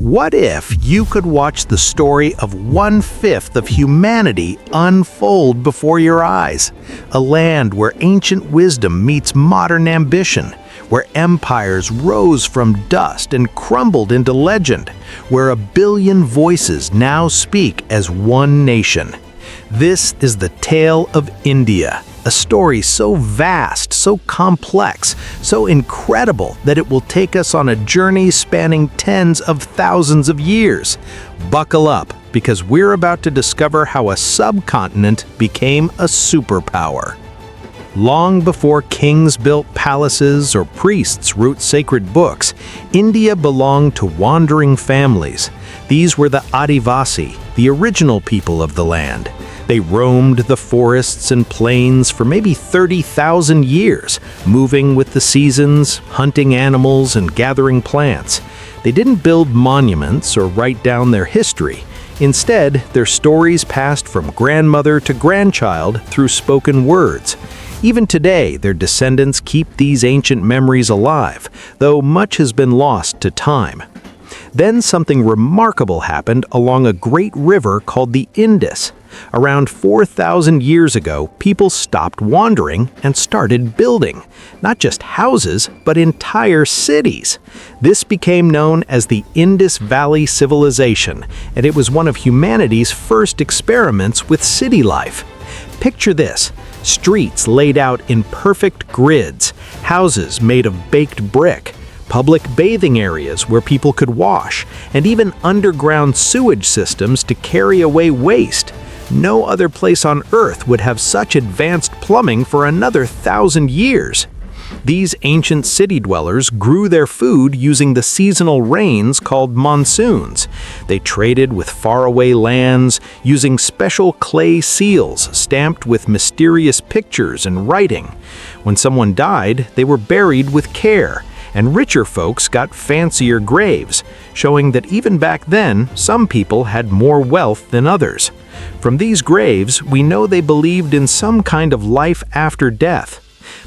What if you could watch the story of 1/5 of humanity unfold before your eyes? A land where ancient wisdom meets modern ambition, where empires rose from dust and crumbled into legend, where 1 billion voices now speak as one nation. This is the tale of India, a story so vast, so complex, so incredible that it will take us on a journey spanning tens of thousands of years. Buckle up, because we're about to discover how a subcontinent became a superpower. Long before kings built palaces or priests wrote sacred books, India belonged to wandering families. These were the Adivasi, the original people of the land. They roamed the forests and plains for maybe 30,000 years, moving with the seasons, hunting animals, and gathering plants. They didn't build monuments or write down their history. Instead, their stories passed from grandmother to grandchild through spoken words. Even today, their descendants keep these ancient memories alive, though much has been lost to time. Then something remarkable happened along a great river called the Indus. Around 4,000 years ago, people stopped wandering and started building, not just houses, but entire cities. This became known as the Indus Valley Civilization, and it was one of humanity's first experiments with city life. Picture this: streets laid out in perfect grids, houses made of baked brick, public bathing areas where people could wash, and even underground sewage systems to carry away waste. No other place on Earth would have such advanced plumbing for another 1,000 years. These ancient city dwellers grew their food using the seasonal rains called monsoons. They traded with faraway lands using special clay seals stamped with mysterious pictures and writing. When someone died, they were buried with care, and richer folks got fancier graves, showing that even back then, some people had more wealth than others. From these graves, we know they believed in some kind of life after death.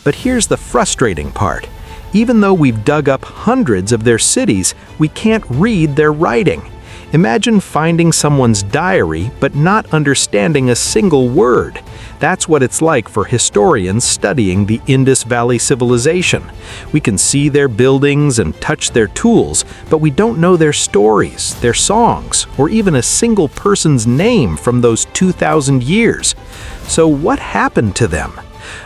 But here's the frustrating part. Even though we've dug up hundreds of their cities, we can't read their writing. Imagine finding someone's diary but not understanding a single word. That's what it's like for historians studying the Indus Valley Civilization. We can see their buildings and touch their tools, but we don't know their stories, their songs, or even a single person's name from those 2,000 years. So what happened to them?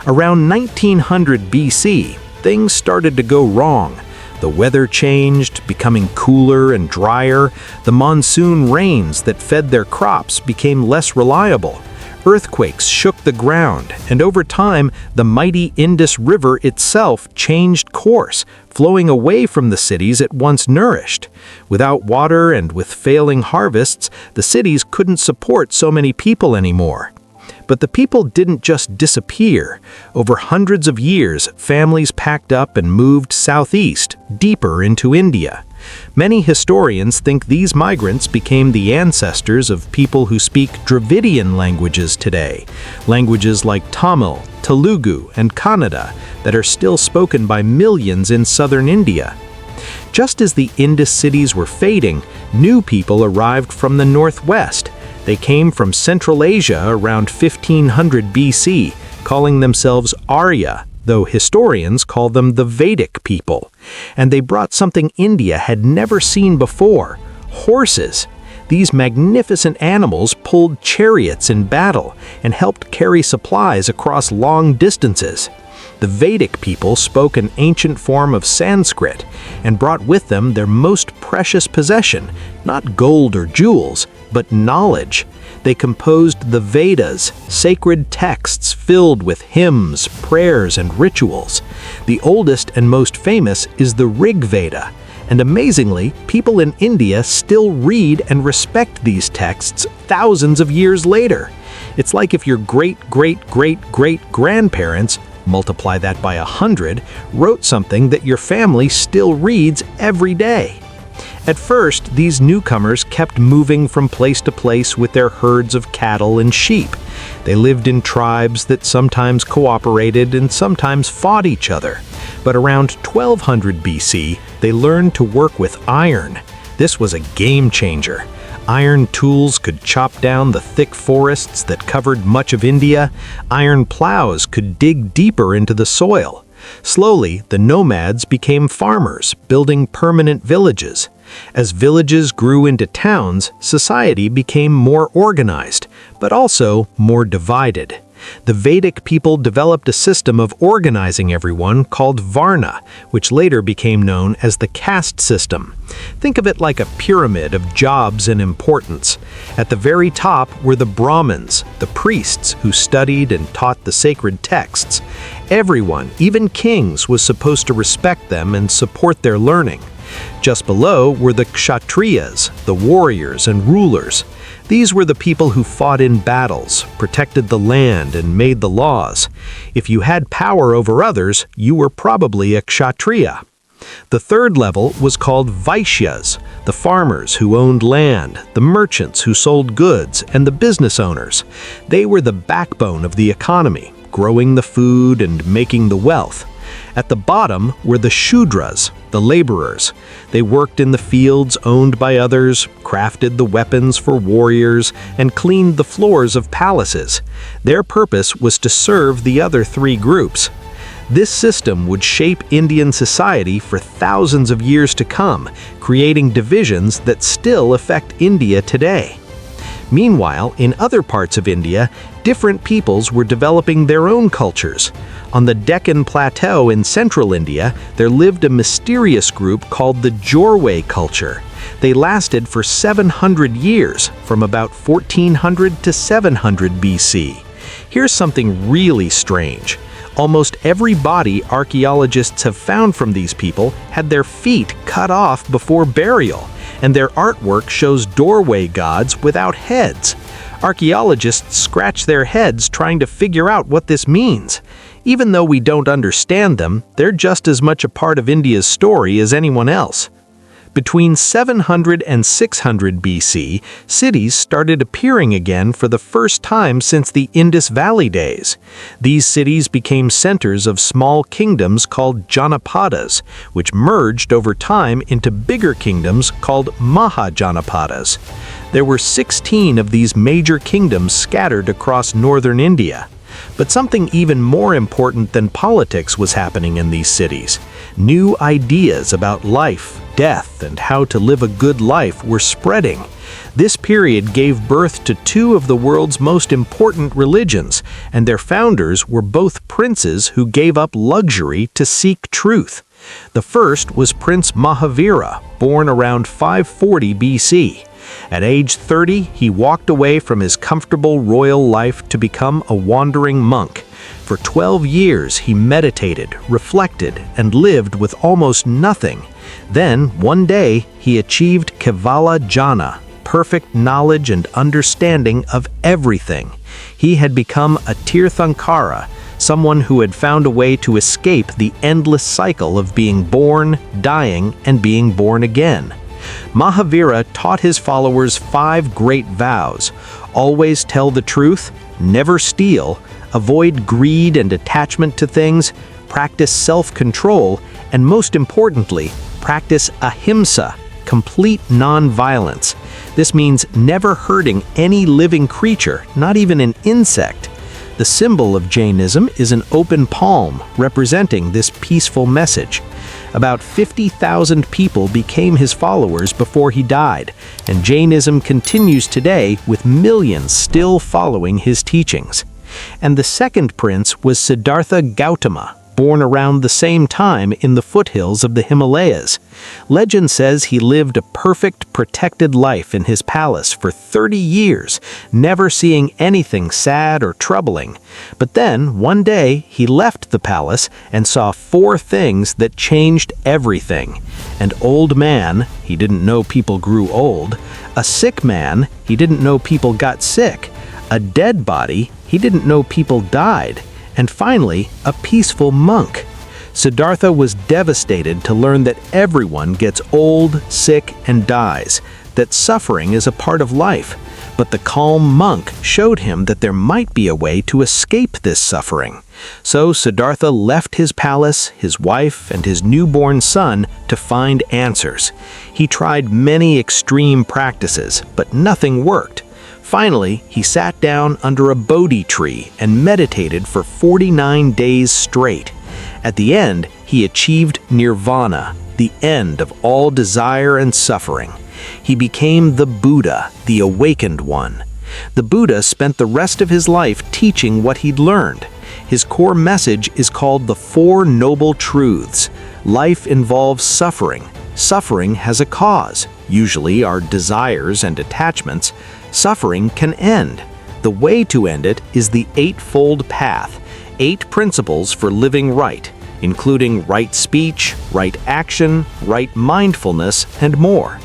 Around 1900 BC, things started to go wrong. The weather changed, becoming cooler and drier. The monsoon rains that fed their crops became less reliable. Earthquakes shook the ground, and over time, the mighty Indus River itself changed course, flowing away from the cities it once nourished. Without water and with failing harvests, the cities couldn't support so many people anymore. But the people didn't just disappear. Over hundreds of years, families packed up and moved southeast, deeper into India. Many historians think these migrants became the ancestors of people who speak Dravidian languages today, languages like Tamil, Telugu, and Kannada that are still spoken by millions in southern India. Just as the Indus cities were fading, new people arrived from the northwest. They came from Central Asia around 1500 BC, calling themselves Arya, though historians call them the Vedic people. And they brought something India had never seen before: horses. These magnificent animals pulled chariots in battle and helped carry supplies across long distances. The Vedic people spoke an ancient form of Sanskrit and brought with them their most precious possession, not gold or jewels, but knowledge. They composed the Vedas, sacred texts filled with hymns, prayers, and rituals. The oldest and most famous is the Rig Veda, and amazingly, people in India still read and respect these texts thousands of years later. It's like if your great-great-great-great-grandparents, multiply that by 100, wrote something that your family still reads every day. At first, these newcomers kept moving from place to place with their herds of cattle and sheep. They lived in tribes that sometimes cooperated and sometimes fought each other. But around 1200 BC, they learned to work with iron. This was a game changer. Iron tools could chop down the thick forests that covered much of India. Iron plows could dig deeper into the soil. Slowly, the nomads became farmers, building permanent villages. As villages grew into towns, society became more organized, but also more divided. The Vedic people developed a system of organizing everyone called Varna, which later became known as the caste system. Think of it like a pyramid of jobs and importance. At the very top were the Brahmins, the priests who studied and taught the sacred texts. Everyone, even kings, was supposed to respect them and support their learning. Just below were the Kshatriyas, the warriors and rulers. These were the people who fought in battles, protected the land, and made the laws. If you had power over others, you were probably a Kshatriya. The third level was called Vaishyas, the farmers who owned land, the merchants who sold goods, and the business owners. They were the backbone of the economy, growing the food and making the wealth. At the bottom were the Shudras, the laborers. They worked in the fields owned by others, crafted the weapons for warriors, and cleaned the floors of palaces. Their purpose was to serve the other three groups. This system would shape Indian society for thousands of years to come, creating divisions that still affect India today. Meanwhile, in other parts of India, different peoples were developing their own cultures. On the Deccan Plateau in central India, there lived a mysterious group called the Jorwe culture. They lasted for 700 years, from about 1400 to 700 BC. Here's something really strange. Almost every body archaeologists have found from these people had their feet cut off before burial, and their artwork shows doorway gods without heads. Archaeologists scratch their heads trying to figure out what this means. Even though we don't understand them, they're just as much a part of India's story as anyone else. Between 700 and 600 BC, cities started appearing again for the first time since the Indus Valley days. These cities became centers of small kingdoms called Janapadas, which merged over time into bigger kingdoms called Mahajanapadas. There were 16 of these major kingdoms scattered across northern India. But something even more important than politics was happening in these cities. New ideas about life, death, and how to live a good life were spreading. This period gave birth to two of the world's most important religions, and their founders were both princes who gave up luxury to seek truth. The first was Prince Mahavira, born around 540 BC. At age 30, he walked away from his comfortable royal life to become a wandering monk. For 12 years, he meditated, reflected, and lived with almost nothing. Then, one day, he achieved Kevala Jnana, perfect knowledge and understanding of everything. He had become a Tirthankara, someone who had found a way to escape the endless cycle of being born, dying, and being born again. Mahavira taught his followers 5 great vows: always tell the truth, never steal, avoid greed and attachment to things, practice self-control, and most importantly, practice ahimsa, complete non-violence. This means never hurting any living creature, not even an insect. The symbol of Jainism is an open palm, representing this peaceful message. About 50,000 people became his followers before he died, and Jainism continues today with millions still following his teachings. And the second prince was Siddhartha Gautama, born around the same time in the foothills of the Himalayas. Legend says he lived a perfect, protected life in his palace for 30 years, never seeing anything sad or troubling. But then, one day, he left the palace and saw 4 things that changed everything. An old man, he didn't know people grew old. A sick man, he didn't know people got sick. A dead body, he didn't know people died. And finally, a peaceful monk. Siddhartha was devastated to learn that everyone gets old, sick, and dies, that suffering is a part of life. But the calm monk showed him that there might be a way to escape this suffering. So Siddhartha left his palace, his wife, and his newborn son to find answers. He tried many extreme practices, but nothing worked. Finally, he sat down under a Bodhi tree and meditated for 49 days straight. At the end, he achieved nirvana, the end of all desire and suffering. He became the Buddha, the awakened one. The Buddha spent the rest of his life teaching what he'd learned. His core message is called the Four Noble Truths. Life involves suffering. Suffering has a cause, usually our desires and attachments. Suffering can end. The way to end it is the Eightfold Path, 8 principles for living right, including right speech, right action, right mindfulness, and more.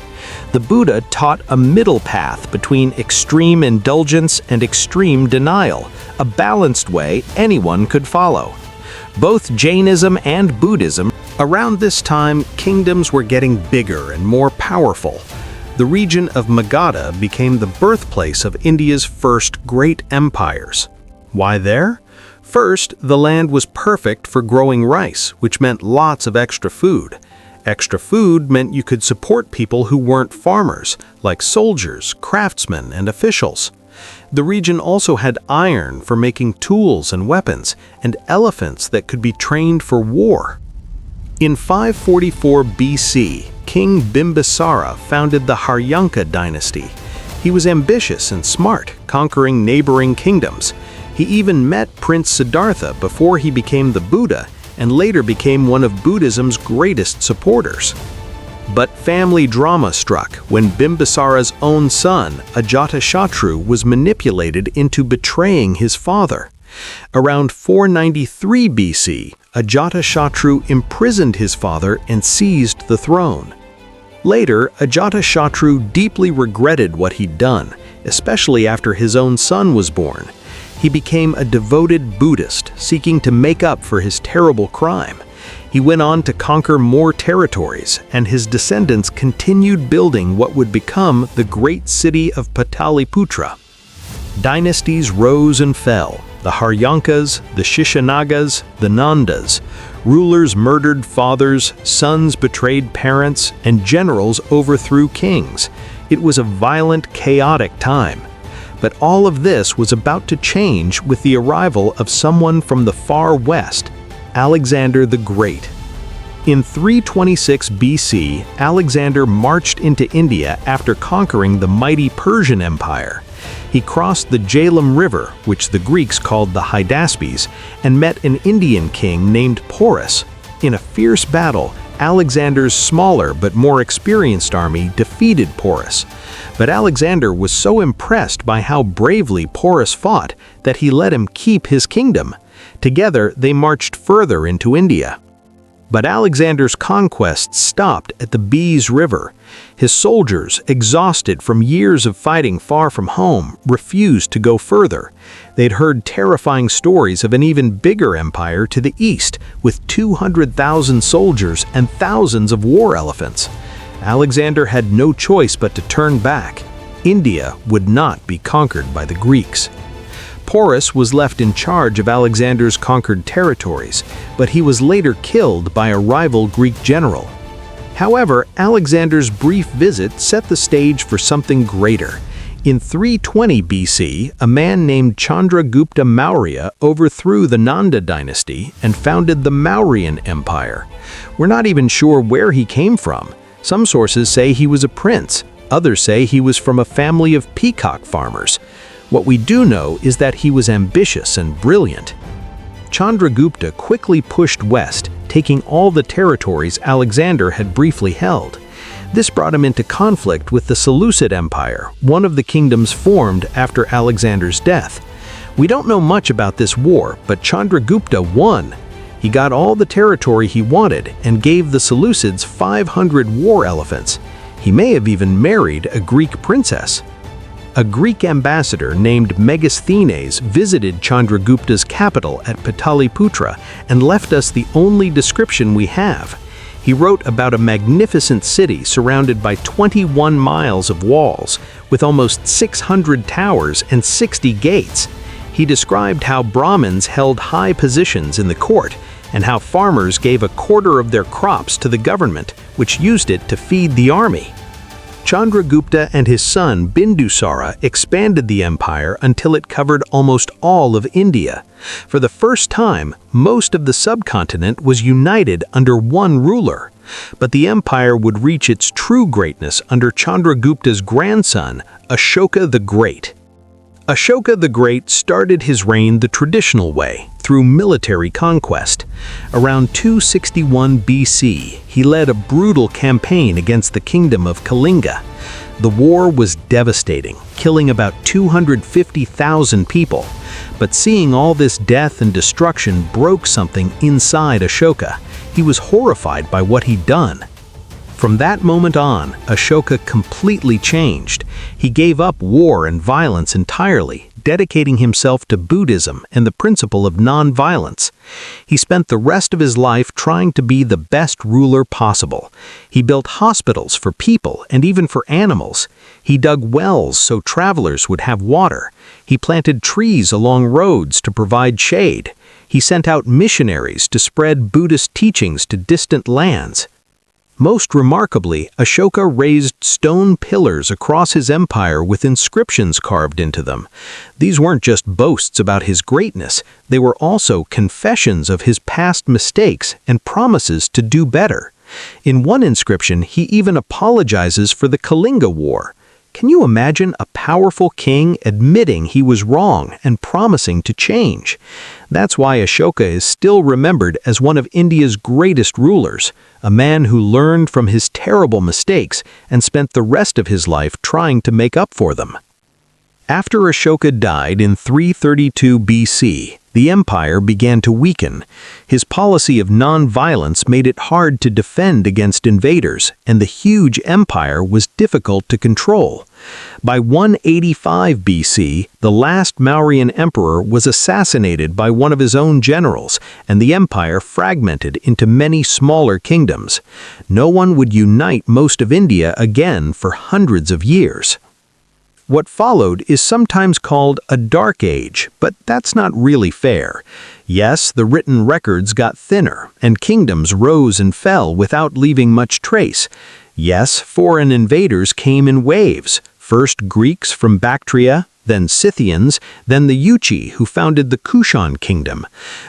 The Buddha taught a middle path between extreme indulgence and extreme denial, a balanced way anyone could follow. Both Jainism and Buddhism. Around this time, kingdoms were getting bigger and more powerful. The region of Magadha became the birthplace of India's first great empires. Why there? First, the land was perfect for growing rice, which meant lots of extra food. Extra food meant you could support people who weren't farmers, like soldiers, craftsmen, and officials. The region also had iron for making tools and weapons, and elephants that could be trained for war. In 544 BC, King Bimbisara founded the Haryanka dynasty. He was ambitious and smart, conquering neighboring kingdoms. He even met Prince Siddhartha before he became the Buddha, and later became one of Buddhism's greatest supporters. But family drama struck when Bimbisara's own son, Ajatashatru, was manipulated into betraying his father. Around 493 BC, Ajatashatru imprisoned his father and seized the throne. Later, Ajatashatru deeply regretted what he'd done, especially after his own son was born. He became a devoted Buddhist, seeking to make up for his terrible crime. He went on to conquer more territories, and his descendants continued building what would become the great city of Pataliputra. Dynasties rose and fell. The Haryankas, the Shishanagas, the Nandas. Rulers murdered fathers, sons betrayed parents, and generals overthrew kings. It was a violent, chaotic time. But all of this was about to change with the arrival of someone from the far west, Alexander the Great. In 326 BC, Alexander marched into India after conquering the mighty Persian Empire. He crossed the Jhelum River, which the Greeks called the Hydaspes, and met an Indian king named Porus. In a fierce battle, Alexander's smaller but more experienced army defeated Porus. But Alexander was so impressed by how bravely Porus fought that he let him keep his kingdom. Together, they marched further into India. But Alexander's conquests stopped at the Beas River. His soldiers, exhausted from years of fighting far from home, refused to go further. They'd heard terrifying stories of an even bigger empire to the east, with 200,000 soldiers and thousands of war elephants. Alexander had no choice but to turn back. India would not be conquered by the Greeks. Porus was left in charge of Alexander's conquered territories, but he was later killed by a rival Greek general. However, Alexander's brief visit set the stage for something greater. In 320 BC, a man named Chandragupta Maurya overthrew the Nanda dynasty and founded the Mauryan Empire. We're not even sure where he came from. Some sources say he was a prince. Others say he was from a family of peacock farmers. What we do know is that he was ambitious and brilliant. Chandragupta quickly pushed west, taking all the territories Alexander had briefly held. This brought him into conflict with the Seleucid Empire, one of the kingdoms formed after Alexander's death. We don't know much about this war, but Chandragupta won. He got all the territory he wanted and gave the Seleucids 500 war elephants. He may have even married a Greek princess. A Greek ambassador named Megasthenes visited Chandragupta's capital at Pataliputra and left us the only description we have. He wrote about a magnificent city surrounded by 21 miles of walls, with almost 600 towers and 60 gates. He described how Brahmins held high positions in the court, and how farmers gave a quarter of their crops to the government, which used it to feed the army. Chandragupta and his son Bindusara expanded the empire until it covered almost all of India. For the first time, most of the subcontinent was united under one ruler. But the empire would reach its true greatness under Chandragupta's grandson, Ashoka the Great. Ashoka the Great started his reign the traditional way, through military conquest. Around 261 BC, he led a brutal campaign against the kingdom of Kalinga. The war was devastating, killing about 250,000 people. But seeing all this death and destruction broke something inside Ashoka. He was horrified by what he'd done. From that moment on, Ashoka completely changed. He gave up war and violence entirely, dedicating himself to Buddhism and the principle of non-violence. He spent the rest of his life trying to be the best ruler possible. He built hospitals for people and even for animals. He dug wells so travelers would have water. He planted trees along roads to provide shade. He sent out missionaries to spread Buddhist teachings to distant lands. Most remarkably, Ashoka raised stone pillars across his empire with inscriptions carved into them. These weren't just boasts about his greatness, they were also confessions of his past mistakes and promises to do better. In one inscription, he even apologizes for the Kalinga War. Can you imagine a powerful king admitting he was wrong and promising to change? That's why Ashoka is still remembered as one of India's greatest rulers, a man who learned from his terrible mistakes and spent the rest of his life trying to make up for them. After Ashoka died in 332 BC, the empire began to weaken. His policy of non-violence made it hard to defend against invaders, and the huge empire was difficult to control. By 185 BC, the last Mauryan emperor was assassinated by one of his own generals, and the empire fragmented into many smaller kingdoms. No one would unite most of India again for hundreds of years. What followed is sometimes called a dark age, but that's not really fair. Yes, the written records got thinner, and kingdoms rose and fell without leaving much trace. Yes, foreign invaders came in waves, first Greeks from Bactria, then Scythians, then the Yuchi who founded the Kushan kingdom.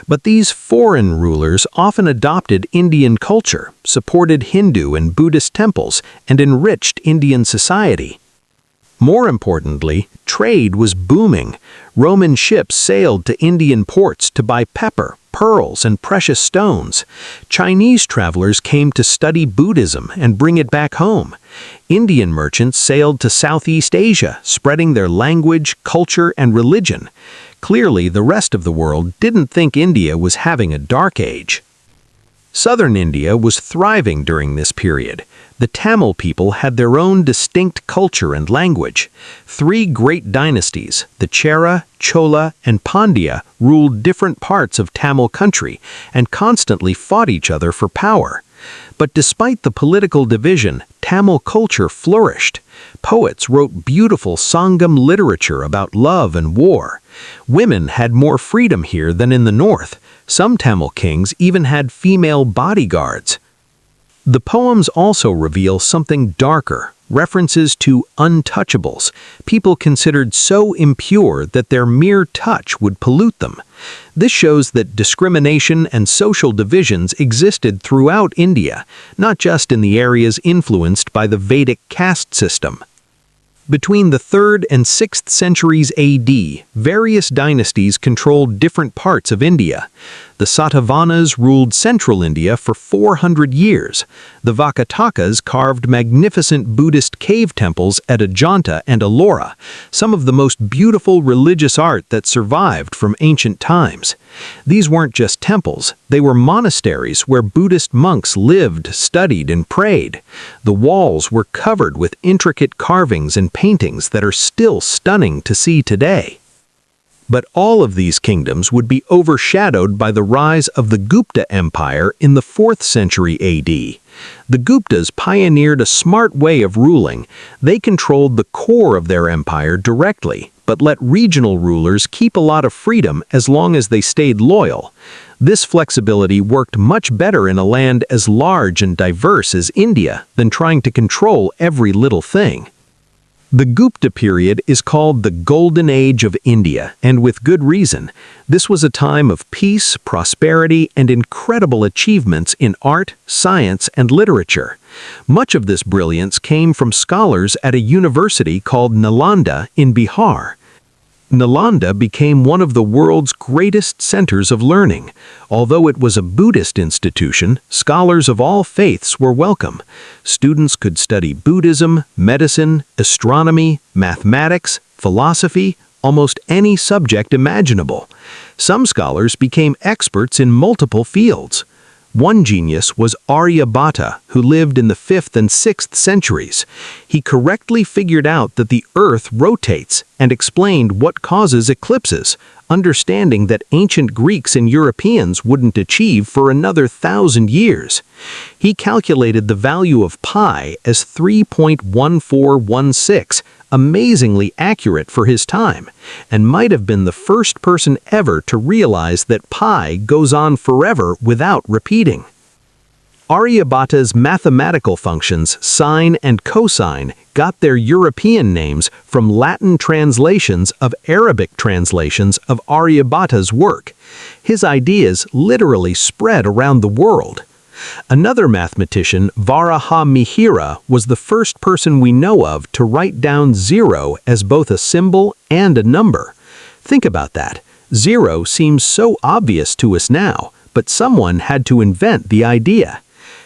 But these foreign rulers often adopted Indian culture, supported Hindu and Buddhist temples, and enriched Indian society. More importantly, trade was booming. Roman ships sailed to Indian ports to buy pepper, pearls, and precious stones. Chinese travelers came to study Buddhism and bring it back home. Indian merchants sailed to Southeast Asia, spreading their language, culture, and religion. Clearly, the rest of the world didn't think India was having a dark age. Southern India was thriving during this period. The Tamil people had their own distinct culture and language. Three great dynasties, the Chera, Chola, and Pandya, ruled different parts of Tamil country and constantly fought each other for power. But despite the political division, Tamil culture flourished. Poets wrote beautiful Sangam literature about love and war. Women had more freedom here than in the north. Some Tamil kings even had female bodyguards. The poems also reveal something darker, references to untouchables, people considered so impure that their mere touch would pollute them. This shows that discrimination and social divisions existed throughout India, not just in the areas influenced by the Vedic caste system. Between the 3rd and 6th centuries AD, various dynasties controlled different parts of India. The Satavahanas ruled central India for 400 years. The Vakatakas carved magnificent Buddhist cave temples at Ajanta and Ellora, some of the most beautiful religious art that survived from ancient times. These weren't just temples, they were monasteries where Buddhist monks lived, studied, and prayed. The walls were covered with intricate carvings and paintings that are still stunning to see today. But all of these kingdoms would be overshadowed by the rise of the Gupta Empire in the 4th century AD. The Guptas pioneered a smart way of ruling. They controlled the core of their empire directly, but let regional rulers keep a lot of freedom as long as they stayed loyal. This flexibility worked much better in a land as large and diverse as India than trying to control every little thing. The Gupta period is called the Golden Age of India, and with good reason. This was a time of peace, prosperity, and incredible achievements in art, science, and literature. Much of this brilliance came from scholars at a university called Nalanda in Bihar. Nalanda became one of the world's greatest centers of learning. Although it was a Buddhist institution, scholars of all faiths were welcome. Students could study Buddhism, medicine, astronomy, mathematics, philosophy, almost any subject imaginable. Some scholars became experts in multiple fields. One genius was Aryabhata, who lived in the 5th and 6th centuries. He correctly figured out that the Earth rotates and explained what causes eclipses, understanding that ancient Greeks and Europeans wouldn't achieve for another 1,000 years. He calculated the value of pi as 3.1416, amazingly accurate for his time, and might have been the first person ever to realize that pi goes on forever without repeating. Aryabhata's mathematical functions, sine and cosine, got their European names from Latin translations of Arabic translations of Aryabhata's work. His ideas literally spread around the world. Another mathematician, Varahamihira, was the first person we know of to write down 0 as both a symbol and a number. Think about that. 0 seems so obvious to us now, but someone had to invent the idea.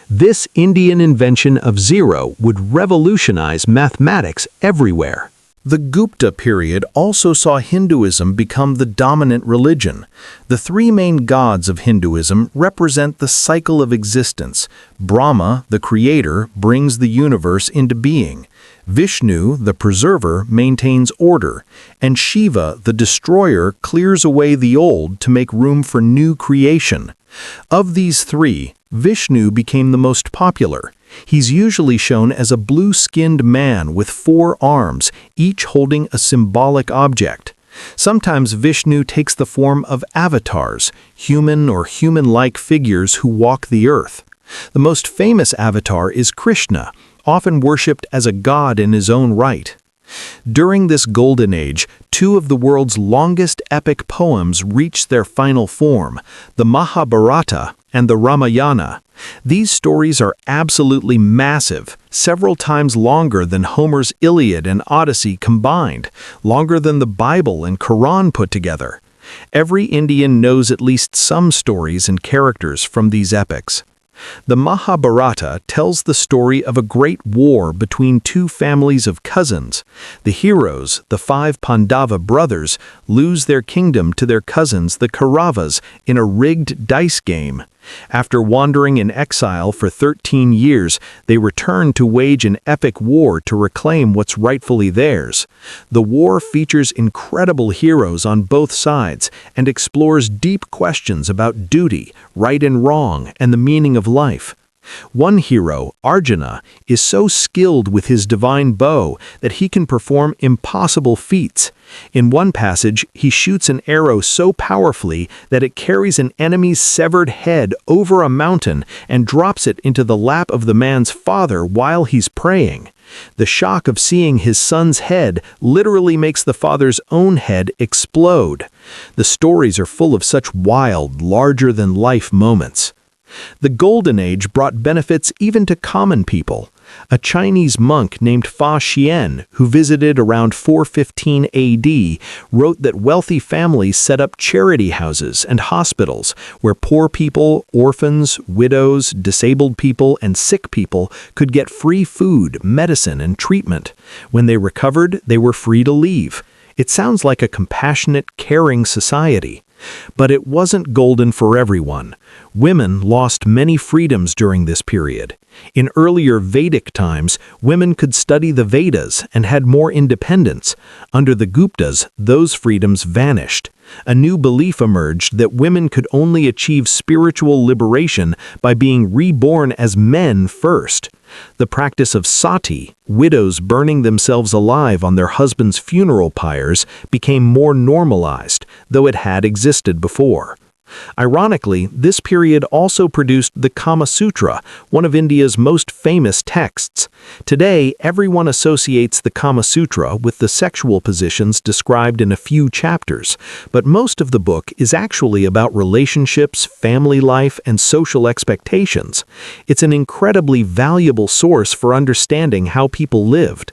This Indian invention of 0 would revolutionize mathematics everywhere. The Gupta period also saw Hinduism become the dominant religion. The 3 main gods of Hinduism represent the cycle of existence. Brahma, the creator, brings the universe into being. Vishnu, the preserver, maintains order, and Shiva, the destroyer, clears away the old to make room for new creation. Of these 3, Vishnu became the most popular. He's usually shown as a blue-skinned man with 4 arms, each holding a symbolic object. Sometimes Vishnu takes the form of avatars, human or human-like figures who walk the earth. The most famous avatar is Krishna, often worshipped as a god in his own right. During this golden age, 2 of the world's longest epic poems reached their final form, the Mahabharata and the Ramayana. These stories are absolutely massive, several times longer than Homer's Iliad and Odyssey combined, longer than the Bible and Quran put together. Every Indian knows at least some stories and characters from these epics. The Mahabharata tells the story of a great war between 2 families of cousins. The heroes, the 5 Pandava brothers, lose their kingdom to their cousins, the Kauravas, in a rigged dice game. After wandering in exile for 13 years, they return to wage an epic war to reclaim what's rightfully theirs. The war features incredible heroes on both sides and explores deep questions about duty, right and wrong, and the meaning of life. One hero, Arjuna, is so skilled with his divine bow that he can perform impossible feats. In one passage, he shoots an arrow so powerfully that it carries an enemy's severed head over a mountain and drops it into the lap of the man's father while he's praying. The shock of seeing his son's head literally makes the father's own head explode. The stories are full of such wild, larger-than-life moments. The Golden Age brought benefits even to common people. A Chinese monk named Fa Xian, who visited around 415 AD, wrote that wealthy families set up charity houses and hospitals where poor people, orphans, widows, disabled people, and sick people could get free food, medicine, and treatment. When they recovered, they were free to leave. It sounds like a compassionate, caring society. But it wasn't golden for everyone. Women lost many freedoms during this period. In earlier Vedic times, women could study the Vedas and had more independence. Under the Guptas, those freedoms vanished. A new belief emerged that women could only achieve spiritual liberation by being reborn as men first. The practice of sati, widows burning themselves alive on their husbands' funeral pyres, became more normalized, though it had existed before. Ironically, this period also produced the Kama Sutra, one of India's most famous texts. Today, everyone associates the Kama Sutra with the sexual positions described in a few chapters, but most of the book is actually about relationships, family life, and social expectations. It's an incredibly valuable source for understanding how people lived.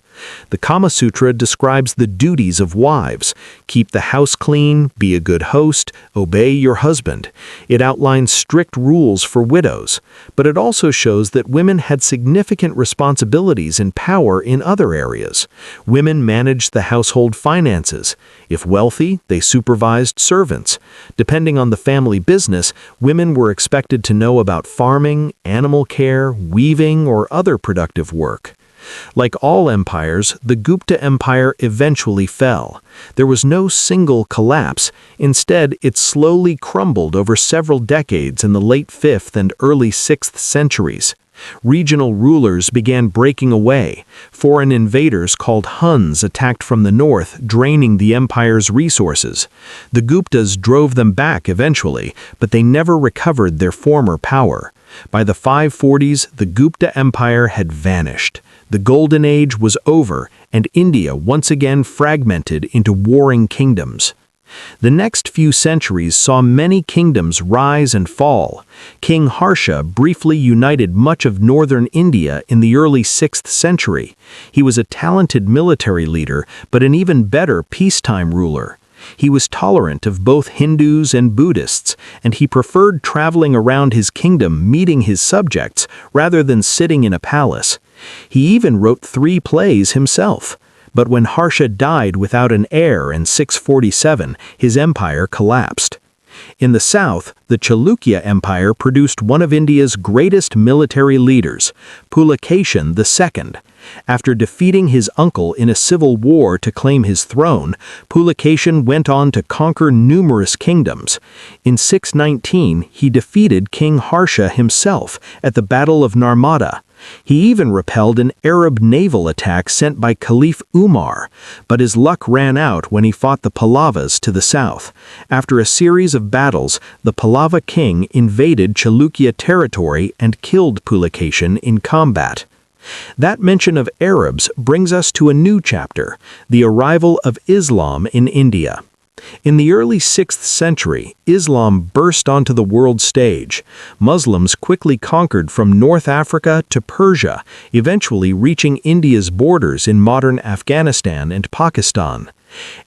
The Kama Sutra describes the duties of wives: keep the house clean, be a good host, obey your husband. It outlines strict rules for widows, but it also shows that women had significant responsibilities and power in other areas. Women managed the household finances. If wealthy, they supervised servants. Depending on the family business, women were expected to know about farming, animal care, weaving, or other productive work. Like all empires, the Gupta Empire eventually fell. There was no single collapse. Instead, it slowly crumbled over several decades in the late 5th and early 6th centuries. Regional rulers began breaking away. Foreign invaders called Huns attacked from the north, draining the empire's resources. The Guptas drove them back eventually, but they never recovered their former power. By the 540s, the Gupta Empire had vanished. The Golden Age was over, and India once again fragmented into warring kingdoms. The next few centuries saw many kingdoms rise and fall. King Harsha briefly united much of northern India in the early 6th century. He was a talented military leader, but an even better peacetime ruler. He was tolerant of both Hindus and Buddhists, and he preferred traveling around his kingdom meeting his subjects rather than sitting in a palace. He even wrote 3 plays himself. But when Harsha died without an heir in 647, his empire collapsed. In the south, the Chalukya Empire produced one of India's greatest military leaders, Pulakeshin II. After defeating his uncle in a civil war to claim his throne, Pulakeshin went on to conquer numerous kingdoms. In 619, he defeated King Harsha himself at the Battle of Narmada. He even repelled an Arab naval attack sent by Caliph Umar, but his luck ran out when he fought the Pallavas to the south. After a series of battles, the Pallava king invaded Chalukya territory and killed Pulakeshin in combat. That mention of Arabs brings us to a new chapter, the arrival of Islam in India. In the early 6th century, Islam burst onto the world stage. Muslims quickly conquered from North Africa to Persia, eventually reaching India's borders in modern Afghanistan and Pakistan.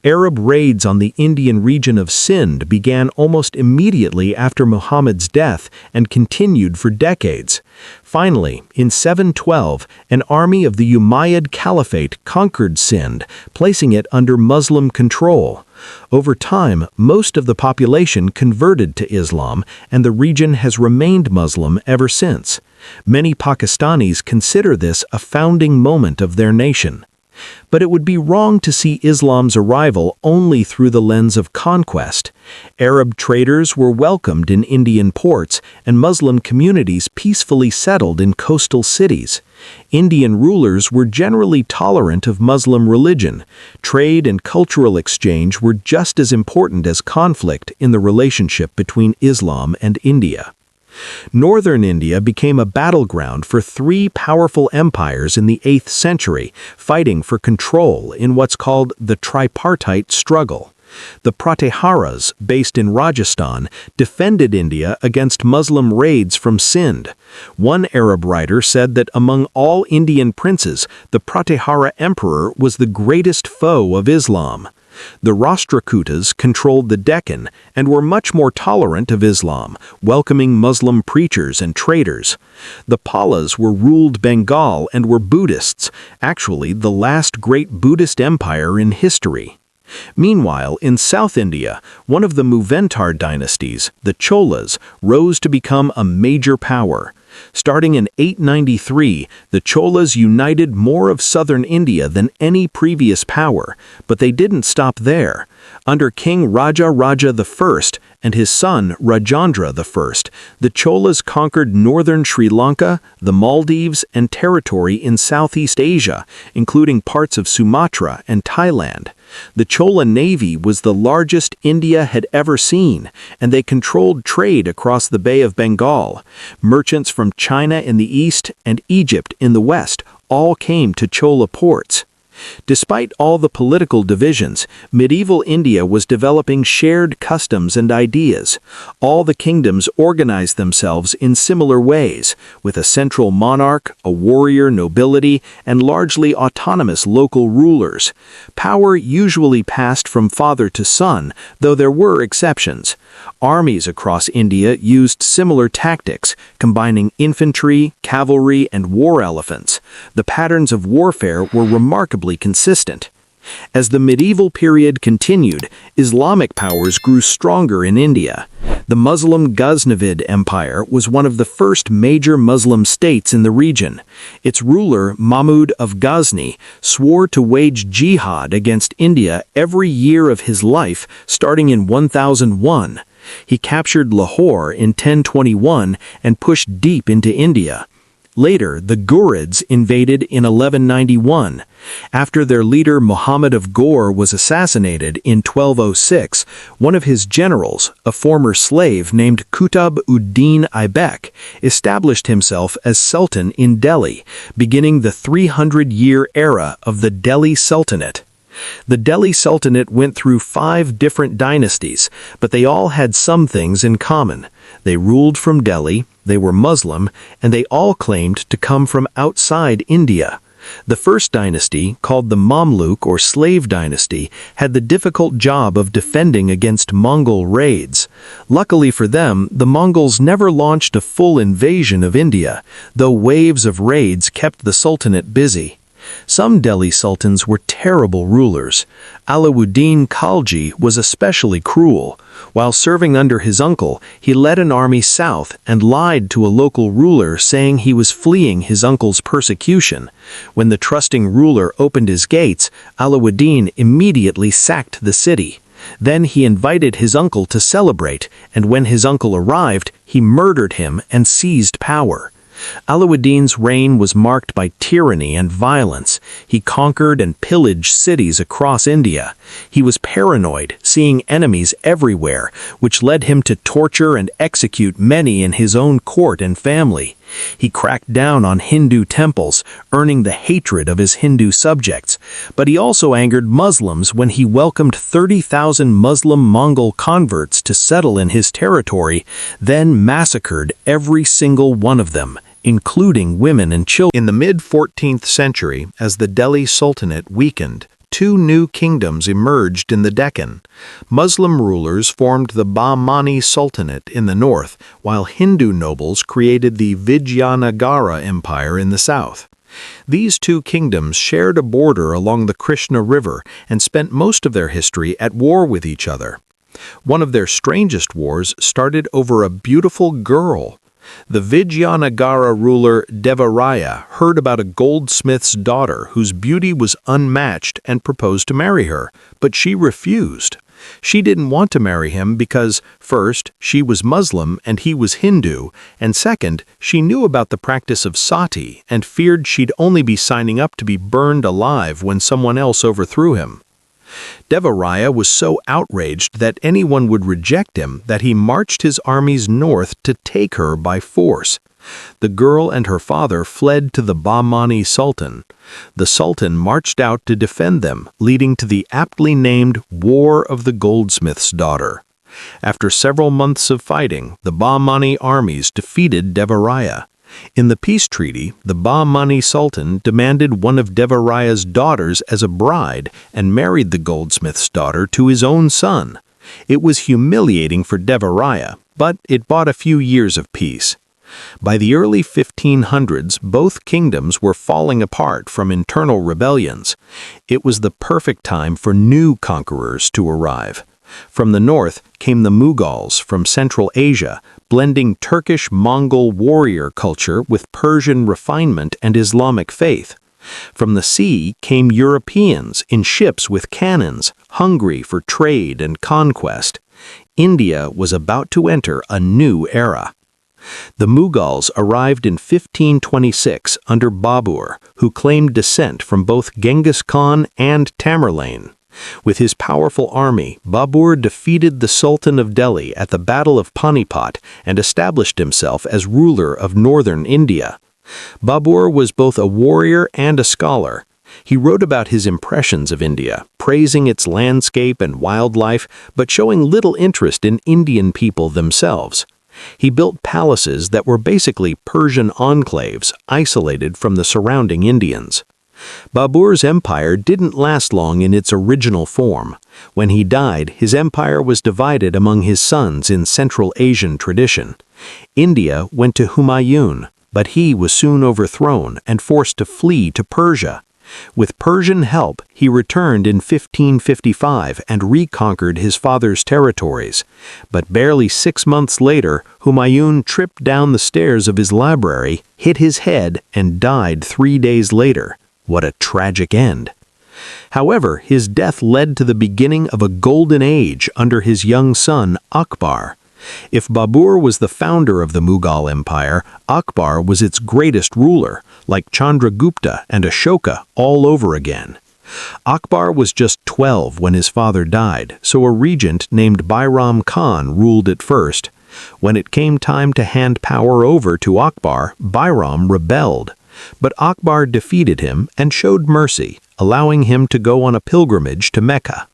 Arab raids on the Indian region of Sindh began almost immediately after Muhammad's death and continued for decades. Finally, in 712, an army of the Umayyad Caliphate conquered Sindh, placing it under Muslim control. Over time, most of the population converted to Islam, and the region has remained Muslim ever since. Many Pakistanis consider this a founding moment of their nation. But it would be wrong to see Islam's arrival only through the lens of conquest. Arab traders were welcomed in Indian ports, and Muslim communities peacefully settled in coastal cities. Indian rulers were generally tolerant of Muslim religion. Trade and cultural exchange were just as important as conflict in the relationship between Islam and India. Northern India became a battleground for 3 powerful empires in the 8th century, fighting for control in what's called the tripartite struggle. The Pratiharas, based in Rajasthan, defended India against Muslim raids from Sindh. One Arab writer said that among all Indian princes, the Pratihara emperor was the greatest foe of Islam. The Rashtrakutas controlled the Deccan and were much more tolerant of Islam, welcoming Muslim preachers and traders. The Pallas ruled Bengal and were Buddhists, actually the last great Buddhist empire in history. Meanwhile, in South India, one of the Muventar dynasties, the Cholas, rose to become a major power. Starting in 893, the Cholas united more of southern India than any previous power, but they didn't stop there. Under King Raja I and his son Rajendra I, the Cholas conquered northern Sri Lanka, the Maldives, and territory in Southeast Asia, including parts of Sumatra and Thailand. The Chola navy was the largest India had ever seen, and they controlled trade across the Bay of Bengal. Merchants from China in the east and Egypt in the west all came to Chola ports. Despite all the political divisions, medieval India was developing shared customs and ideas. All the kingdoms organized themselves in similar ways, with a central monarch, a warrior nobility, and largely autonomous local rulers. Power usually passed from father to son, though there were exceptions. Armies across India used similar tactics, combining infantry, cavalry, and war elephants. The patterns of warfare were remarkably consistent. As the medieval period continued, Islamic powers grew stronger in India. The Muslim Ghaznavid Empire was one of the first major Muslim states in the region. Its ruler, Mahmud of Ghazni, swore to wage jihad against India every year of his life, starting in 1001. He captured Lahore in 1021 and pushed deep into India. Later, the Ghurids invaded in 1191. After their leader Muhammad of Ghor was assassinated in 1206, one of his generals, a former slave named Qutb-ud-Din Aibak, established himself as Sultan in Delhi, beginning the 300-year era of the Delhi Sultanate. The Delhi Sultanate went through 5 different dynasties, but they all had some things in common. They ruled from Delhi, they were Muslim, and they all claimed to come from outside India. The first dynasty, called the Mamluk or Slave Dynasty, had the difficult job of defending against Mongol raids. Luckily for them, the Mongols never launched a full invasion of India, though waves of raids kept the Sultanate busy. Some Delhi sultans were terrible rulers. Alauddin Khalji was especially cruel. While serving under his uncle, he led an army south and lied to a local ruler saying he was fleeing his uncle's persecution. When the trusting ruler opened his gates, Alauddin immediately sacked the city. Then he invited his uncle to celebrate, and when his uncle arrived, he murdered him and seized power. Alauddin's reign was marked by tyranny and violence. He conquered and pillaged cities across India. He was paranoid, seeing enemies everywhere, which led him to torture and execute many in his own court and family. He cracked down on Hindu temples, earning the hatred of his Hindu subjects. But he also angered Muslims when he welcomed 30,000 Muslim Mongol converts to settle in his territory, then massacred every single one of them, including women and children. In the mid-14th century, as the Delhi Sultanate weakened, 2 new kingdoms emerged in the Deccan. Muslim rulers formed the Bahmani Sultanate in the north, while Hindu nobles created the Vijayanagara Empire in the south. These 2 kingdoms shared a border along the Krishna River and spent most of their history at war with each other. One of their strangest wars started over a beautiful girl. The Vijayanagara ruler Devaraya heard about a goldsmith's daughter whose beauty was unmatched and proposed to marry her, but she refused. She didn't want to marry him because, first, she was Muslim and he was Hindu, and second, she knew about the practice of sati and feared she'd only be signing up to be burned alive when someone else overthrew him. Devaraya was so outraged that anyone would reject him that he marched his armies north to take her by force. The girl and her father fled to the Bahmani Sultan. The Sultan marched out to defend them, leading to the aptly named War of the Goldsmith's Daughter. After several months of fighting, the Bahmani armies defeated Devaraya. In the peace treaty, the Bahmani Sultan demanded one of Devaraya's daughters as a bride and married the goldsmith's daughter to his own son. It was humiliating for Devaraya, but it bought a few years of peace. By the early 1500s, both kingdoms were falling apart from internal rebellions. It was the perfect time for new conquerors to arrive. From the north came the Mughals from Central Asia, blending Turkish-Mongol warrior culture with Persian refinement and Islamic faith. From the sea came Europeans in ships with cannons, hungry for trade and conquest. India was about to enter a new era. The Mughals arrived in 1526 under Babur, who claimed descent from both Genghis Khan and Tamerlane. With his powerful army, Babur defeated the Sultan of Delhi at the Battle of Panipat and established himself as ruler of northern India. Babur was both a warrior and a scholar. He wrote about his impressions of India, praising its landscape and wildlife, but showing little interest in Indian people themselves. He built palaces that were basically Persian enclaves, isolated from the surrounding Indians. Babur's empire didn't last long in its original form. When he died, his empire was divided among his sons in Central Asian tradition. India went to Humayun, but he was soon overthrown and forced to flee to Persia. With Persian help, he returned in 1555 and reconquered his father's territories. But barely 6 months later, Humayun tripped down the stairs of his library, hit his head, and died 3 days later. What a tragic end. However, his death led to the beginning of a golden age under his young son, Akbar. If Babur was the founder of the Mughal Empire, Akbar was its greatest ruler, like Chandragupta and Ashoka all over again. Akbar was just 12 when his father died, so a regent named Bairam Khan ruled at first. When it came time to hand power over to Akbar, Bairam rebelled. But Akbar defeated him and showed mercy, allowing him to go on a pilgrimage to Mecca.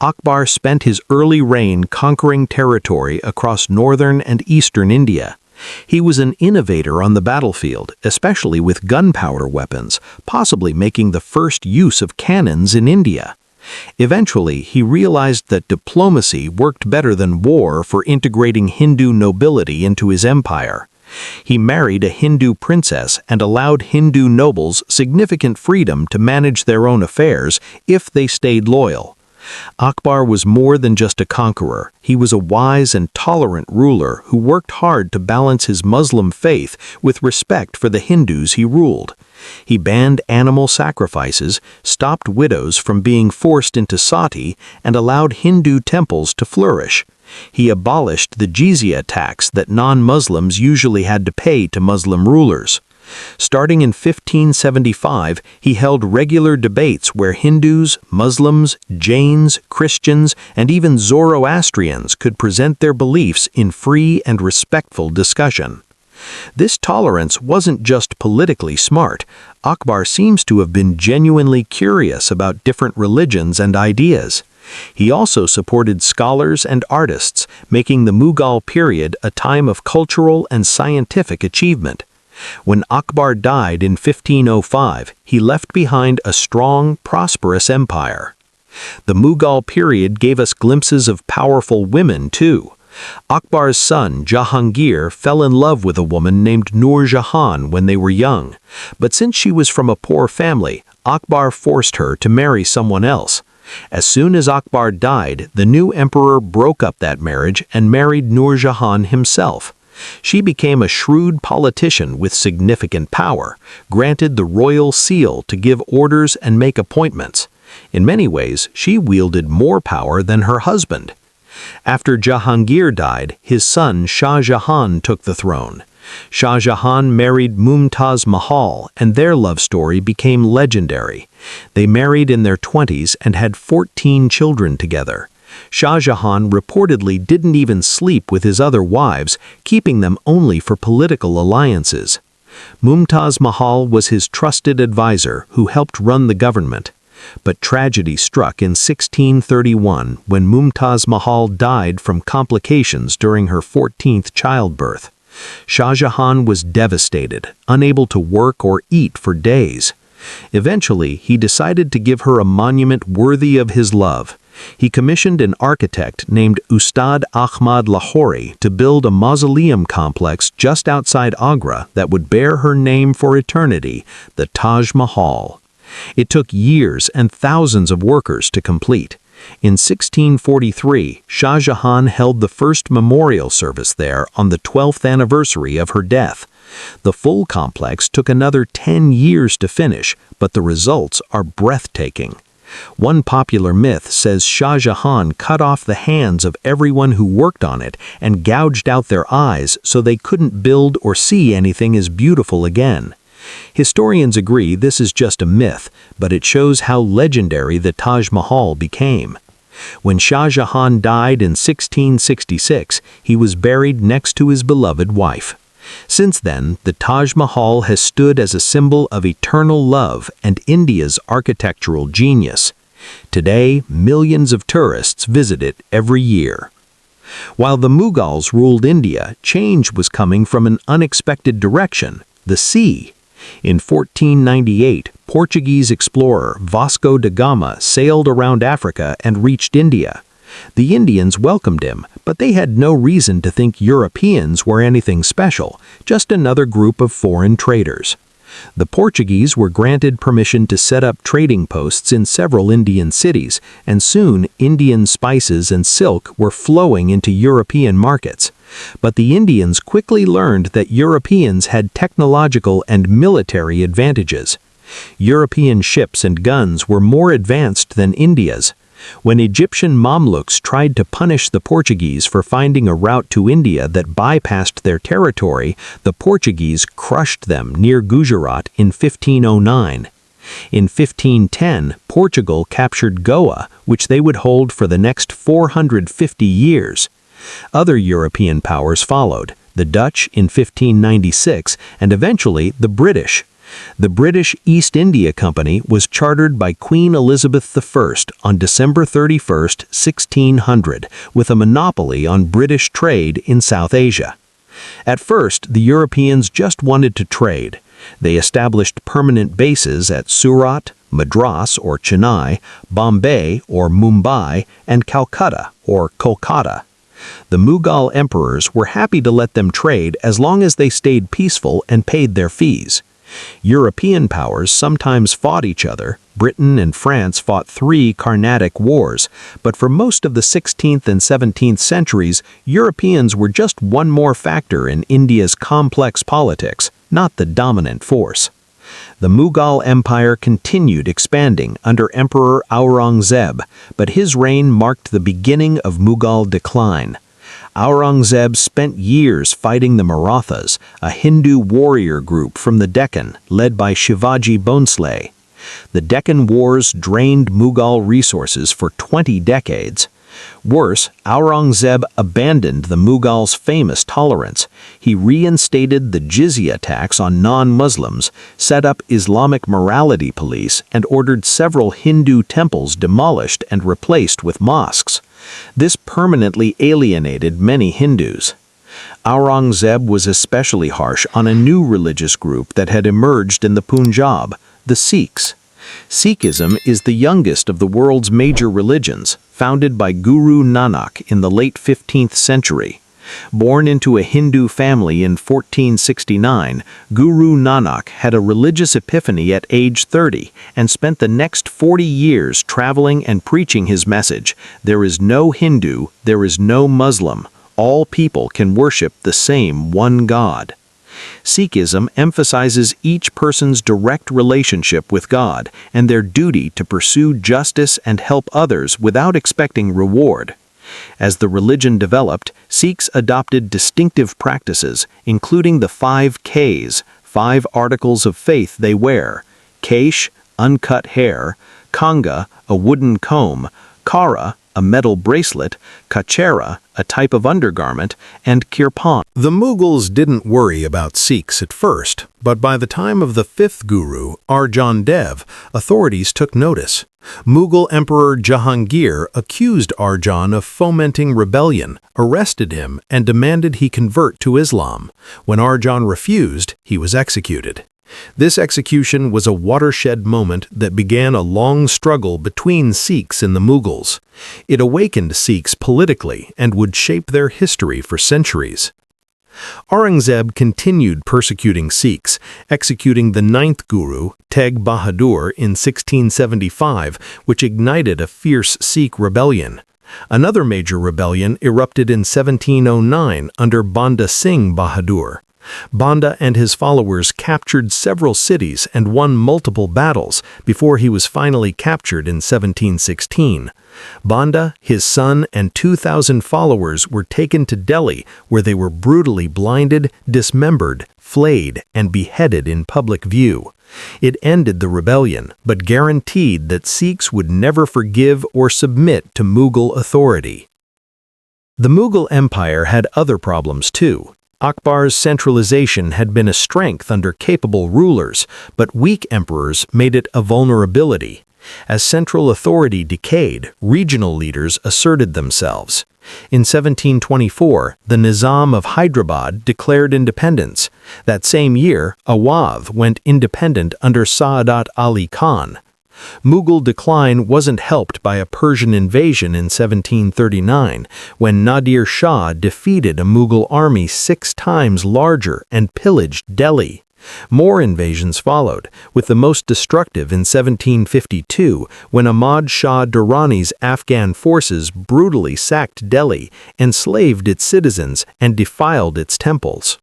Akbar spent his early reign conquering territory across northern and eastern India. He was an innovator on the battlefield, especially with gunpowder weapons, possibly making the first use of cannons in India. Eventually, he realized that diplomacy worked better than war for integrating Hindu nobility into his empire. He married a Hindu princess and allowed Hindu nobles significant freedom to manage their own affairs if they stayed loyal. Akbar was more than just a conqueror. He was a wise and tolerant ruler who worked hard to balance his Muslim faith with respect for the Hindus he ruled. He banned animal sacrifices, stopped widows from being forced into sati, and allowed Hindu temples to flourish. He abolished the jizya tax that non-Muslims usually had to pay to Muslim rulers. Starting in 1575, he held regular debates where Hindus, Muslims, Jains, Christians, and even Zoroastrians could present their beliefs in free and respectful discussion. This tolerance wasn't just politically smart. Akbar seems to have been genuinely curious about different religions and ideas. He also supported scholars and artists, making the Mughal period a time of cultural and scientific achievement. When Akbar died in 1505, he left behind a strong, prosperous empire. The Mughal period gave us glimpses of powerful women, too. Akbar's son, Jahangir, fell in love with a woman named Nur Jahan when they were young. But since she was from a poor family, Akbar forced her to marry someone else. As soon as Akbar died, the new emperor broke up that marriage and married Nur Jahan himself. She became a shrewd politician with significant power, granted the royal seal to give orders and make appointments. In many ways, she wielded more power than her husband. After Jahangir died, his son Shah Jahan took the throne. Shah Jahan married Mumtaz Mahal, and their love story became legendary. They married in their 20s and had 14 children together. Shah Jahan reportedly didn't even sleep with his other wives, keeping them only for political alliances. Mumtaz Mahal was his trusted advisor who helped run the government. But tragedy struck in 1631 when Mumtaz Mahal died from complications during her 14th childbirth. Shah Jahan was devastated, unable to work or eat for days. Eventually, he decided to give her a monument worthy of his love. He commissioned an architect named Ustad Ahmad Lahori to build a mausoleum complex just outside Agra that would bear her name for eternity, the Taj Mahal. It took years and thousands of workers to complete. In 1643, Shah Jahan held the first memorial service there on the 12th anniversary of her death. The full complex took another 10 years to finish, but the results are breathtaking. One popular myth says Shah Jahan cut off the hands of everyone who worked on it and gouged out their eyes so they couldn't build or see anything as beautiful again. Historians agree this is just a myth, but it shows how legendary the Taj Mahal became. When Shah Jahan died in 1666, he was buried next to his beloved wife. Since then, the Taj Mahal has stood as a symbol of eternal love and India's architectural genius. Today, millions of tourists visit it every year. While the Mughals ruled India, change was coming from an unexpected direction: the sea. In 1498, Portuguese explorer Vasco da Gama sailed around Africa and reached India. The Indians welcomed him, but they had no reason to think Europeans were anything special, just another group of foreign traders. The Portuguese were granted permission to set up trading posts in several Indian cities, and soon Indian spices and silk were flowing into European markets. But the Indians quickly learned that Europeans had technological and military advantages. European ships and guns were more advanced than India's. When Egyptian Mamluks tried to punish the Portuguese for finding a route to India that bypassed their territory, the Portuguese crushed them near Gujarat in 1509. In 1510, Portugal captured Goa, which they would hold for the next 450 years. Other European powers followed, the Dutch in 1596, and eventually the British. The British East India Company was chartered by Queen Elizabeth I on December 31, 1600, with a monopoly on British trade in South Asia. At first, the Europeans just wanted to trade. They established permanent bases at Surat, Madras or Chennai, Bombay or Mumbai, and Calcutta or Kolkata. The Mughal emperors were happy to let them trade as long as they stayed peaceful and paid their fees. European powers sometimes fought each other. Britain and France fought 3 Carnatic wars, but for most of the 16th and 17th centuries, Europeans were just one more factor in India's complex politics, not the dominant force. The Mughal Empire continued expanding under Emperor Aurangzeb, but his reign marked the beginning of Mughal decline. Aurangzeb spent years fighting the Marathas, a Hindu warrior group from the Deccan, led by Shivaji Bhonsle. The Deccan Wars drained Mughal resources for 20 decades. Worse, Aurangzeb abandoned the Mughals' famous tolerance. He reinstated the jizya tax on non-Muslims, set up Islamic morality police, and ordered several Hindu temples demolished and replaced with mosques. This permanently alienated many Hindus. Aurangzeb was especially harsh on a new religious group that had emerged in the Punjab, the Sikhs. Sikhism is the youngest of the world's major religions, founded by Guru Nanak in the late 15th century. Born into a Hindu family in 1469, Guru Nanak had a religious epiphany at age 30 and spent the next 40 years traveling and preaching his message: there is no Hindu, there is no Muslim. All people can worship the same one God. Sikhism emphasizes each person's direct relationship with God and their duty to pursue justice and help others without expecting reward. As the religion developed, Sikhs adopted distinctive practices, including the 5 Ks, 5 articles of faith they wear: kesh, uncut hair; kanga, a wooden comb; kara, a metal bracelet, kachera, a type of undergarment, and kirpan. The Mughals didn't worry about Sikhs at first, but by the time of the fifth guru, Arjan Dev, authorities took notice. Mughal Emperor Jahangir accused Arjan of fomenting rebellion, arrested him, and demanded he convert to Islam. When Arjan refused, he was executed. This execution was a watershed moment that began a long struggle between Sikhs and the Mughals. It awakened Sikhs politically and would shape their history for centuries. Aurangzeb continued persecuting Sikhs, executing the ninth guru, Tegh Bahadur, in 1675, which ignited a fierce Sikh rebellion. Another major rebellion erupted in 1709 under Banda Singh Bahadur. Banda and his followers captured several cities and won multiple battles before he was finally captured in 1716. Banda, his son, and 2,000 followers were taken to Delhi, where they were brutally blinded, dismembered, flayed, and beheaded in public view. It ended the rebellion, but guaranteed that Sikhs would never forgive or submit to Mughal authority. The Mughal Empire had other problems too. Akbar's centralization had been a strength under capable rulers, but weak emperors made it a vulnerability. As central authority decayed, regional leaders asserted themselves. In 1724, the Nizam of Hyderabad declared independence. That same year, Awadh went independent under Saadat Ali Khan. Mughal decline wasn't helped by a Persian invasion in 1739, when Nadir Shah defeated a Mughal army 6 times larger and pillaged Delhi. More invasions followed, with the most destructive in 1752, when Ahmad Shah Durrani's Afghan forces brutally sacked Delhi, enslaved its citizens, and defiled its temples.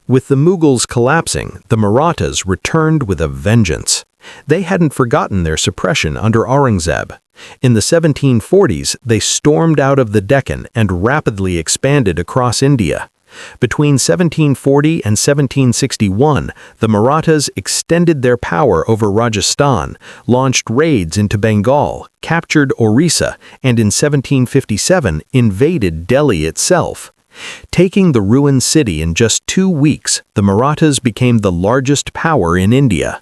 With the Mughals collapsing, the Marathas returned with a vengeance. They hadn't forgotten their suppression under Aurangzeb. In the 1740s, they stormed out of the Deccan and rapidly expanded across India. Between 1740 and 1761, the Marathas extended their power over Rajasthan, launched raids into Bengal, captured Orissa, and in 1757 invaded Delhi itself. Taking the ruined city in just 2 weeks, the Marathas became the largest power in India.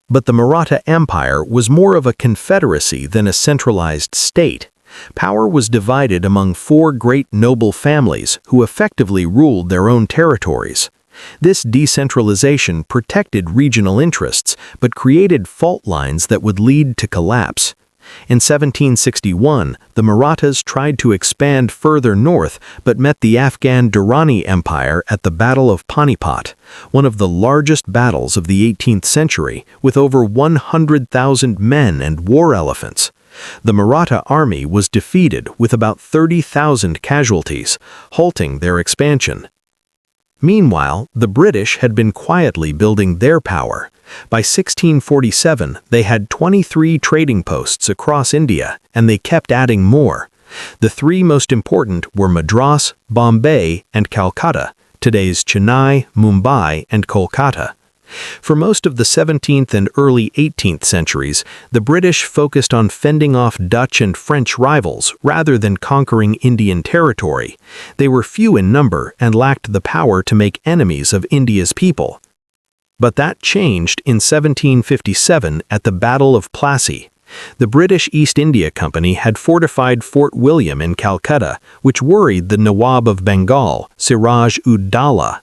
But the Maratha Empire was more of a confederacy than a centralized state. Power was divided among 4 great noble families who effectively ruled their own territories. This decentralization protected regional interests, but created fault lines that would lead to collapse. In 1761, the Marathas tried to expand further north but met the Afghan Durrani Empire at the Battle of Panipat, one of the largest battles of the 18th century, with over 100,000 men and war elephants. The Maratha army was defeated with about 30,000 casualties, halting their expansion. Meanwhile, the British had been quietly building their power. By 1647, they had 23 trading posts across India, and they kept adding more. The 3 most important were Madras, Bombay, and Calcutta, today's Chennai, Mumbai, and Kolkata. For most of the 17th and early 18th centuries, the British focused on fending off Dutch and French rivals rather than conquering Indian territory. They were few in number and lacked the power to make enemies of India's people. But that changed in 1757 at the Battle of Plassey. The British East India Company had fortified Fort William in Calcutta, which worried the Nawab of Bengal, Siraj-ud-Dawla.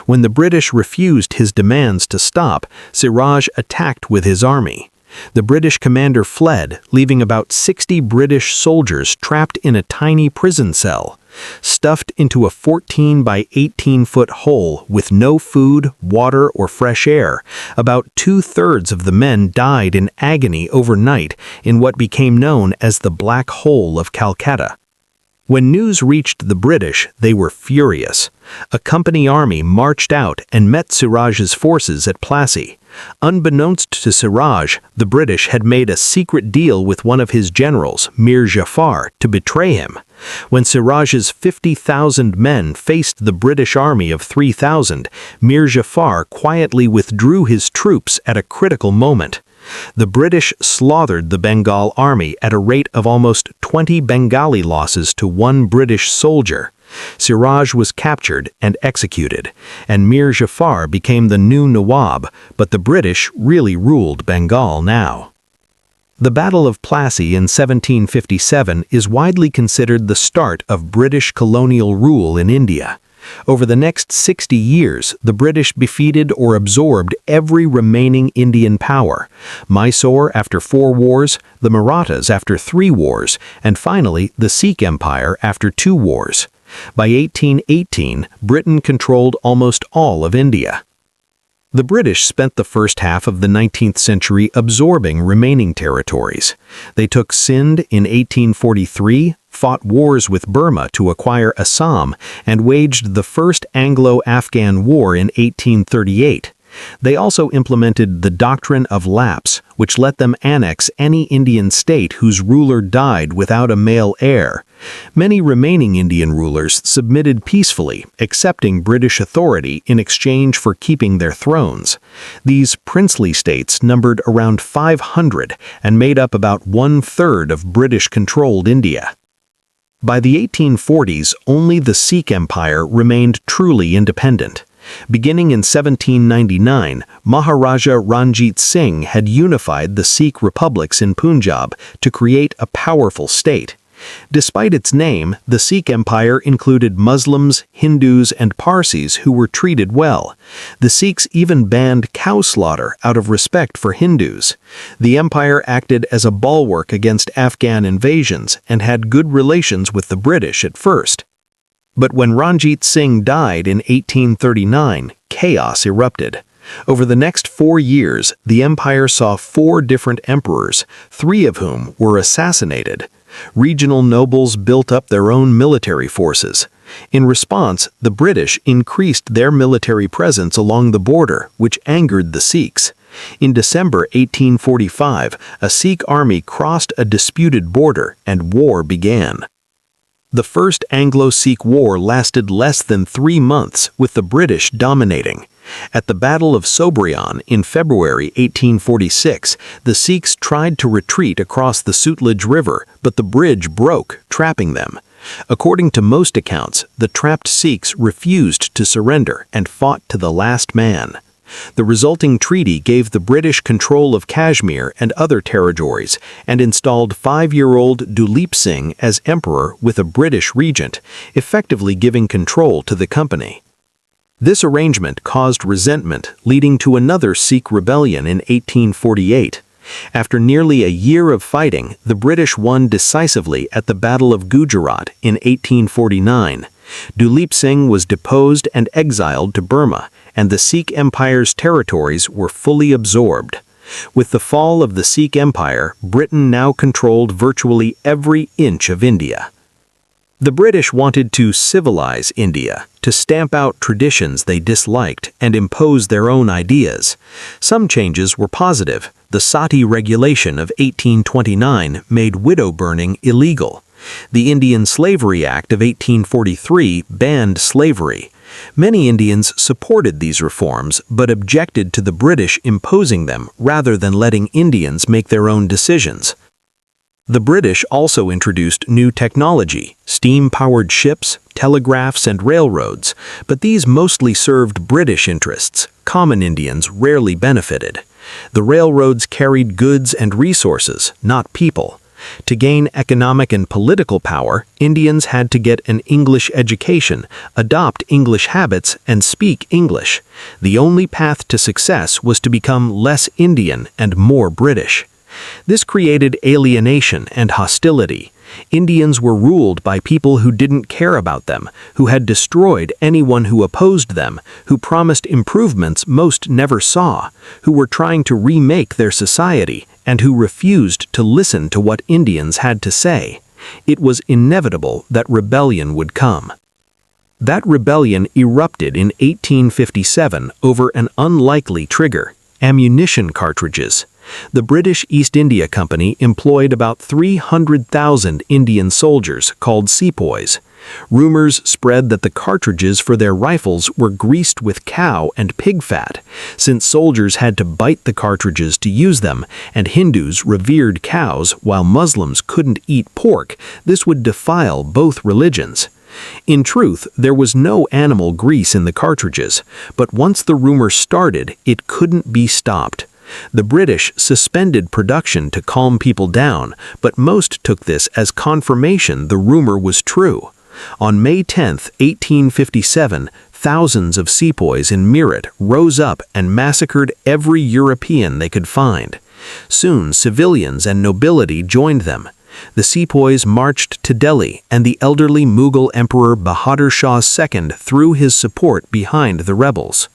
When the British refused his demands to stop, Siraj attacked with his army. The British commander fled, leaving about 60 British soldiers trapped in a tiny prison cell. Stuffed into a 14 by 18-foot hole with no food, water, or fresh air, about 2/3 of the men died in agony overnight in what became known as the Black Hole of Calcutta. When news reached the British, they were furious. A company army marched out and met Siraj's forces at Plassey. Unbeknownst to Siraj, the British had made a secret deal with one of his generals, Mir Jafar, to betray him. When Siraj's 50,000 men faced the British army of 3,000, Mir Jafar quietly withdrew his troops at a critical moment. The British slaughtered the Bengal army at a rate of almost 20 Bengali losses to one British soldier. Siraj was captured and executed, and Mir Jafar became the new Nawab, but the British really ruled Bengal now. The Battle of Plassey in 1757 is widely considered the start of British colonial rule in India. Over the next 60 years, the British defeated or absorbed every remaining Indian power: Mysore after 4 wars, the Marathas after 3 wars, and finally the Sikh Empire after 2 wars. By 1818, Britain controlled almost all of India. The British spent the first half of the 19th century absorbing remaining territories. They took Sindh in 1843, fought wars with Burma to acquire Assam, and waged the First Anglo-Afghan War in 1838. They also implemented the doctrine of lapse, which let them annex any Indian state whose ruler died without a male heir. Many remaining Indian rulers submitted peacefully, accepting British authority in exchange for keeping their thrones. These princely states numbered around 500 and made up about 1/3 of British-controlled India. By the 1840s, only the Sikh Empire remained truly independent. Beginning in 1799, Maharaja Ranjit Singh had unified the Sikh republics in Punjab to create a powerful state. Despite its name, the Sikh Empire included Muslims, Hindus, and Parsis who were treated well. The Sikhs even banned cow slaughter out of respect for Hindus. The empire acted as a bulwark against Afghan invasions and had good relations with the British at first. But when Ranjit Singh died in 1839, chaos erupted. Over the next 4 years, the empire saw 4 different emperors, 3 of whom were assassinated. Regional nobles built up their own military forces. In response, the British increased their military presence along the border, which angered the Sikhs. In December 1845, a Sikh army crossed a disputed border and war began. The First Anglo-Sikh War lasted less than 3 months, with the British dominating. At the Battle of Sobraon in February 1846, the Sikhs tried to retreat across the Sutlej River, but the bridge broke, trapping them. According to most accounts, the trapped Sikhs refused to surrender and fought to the last man. The resulting treaty gave the British control of Kashmir and other territories and installed 5-year-old Duleep Singh as emperor with a British regent, effectively giving control to the company. This arrangement caused resentment, leading to another Sikh rebellion in 1848. After nearly a year of fighting, the British won decisively at the Battle of Gujarat in 1849. Duleep Singh was deposed and exiled to Burma, and the Sikh Empire's territories were fully absorbed. With the fall of the Sikh Empire, Britain now controlled virtually every inch of India. The British wanted to civilize India, to stamp out traditions they disliked and impose their own ideas. Some changes were positive. The Sati Regulation of 1829 made widow burning illegal. The Indian Slavery Act of 1843 banned slavery. Many Indians supported these reforms but objected to the British imposing them rather than letting Indians make their own decisions. The British also introduced new technology, steam-powered ships, telegraphs, and railroads, but these mostly served British interests. Common Indians rarely benefited. The railroads carried goods and resources, not people. To gain economic and political power, Indians had to get an English education, adopt English habits, and speak English. The only path to success was to become less Indian and more British. This created alienation and hostility. Indians were ruled by people who didn't care about them, who had destroyed anyone who opposed them, who promised improvements most never saw, who were trying to remake their society, and who refused to listen to what Indians had to say. It was inevitable that rebellion would come. That rebellion erupted in 1857 over an unlikely trigger: ammunition cartridges. The British East India Company employed about 300,000 Indian soldiers called sepoys. Rumors spread that the cartridges for their rifles were greased with cow and pig fat, since soldiers had to bite the cartridges to use them, and Hindus revered cows while Muslims couldn't eat pork. This would defile both religions. In truth, there was no animal grease in the cartridges, but once the rumor started, it couldn't be stopped. The British suspended production to calm people down, but most took this as confirmation the rumor was true. On May 10, 1857, thousands of sepoys in Meerut rose up and massacred every European they could find. Soon, civilians and nobility joined them. The sepoys marched to Delhi, and the elderly Mughal Emperor Bahadur Shah II threw his support behind the rebels.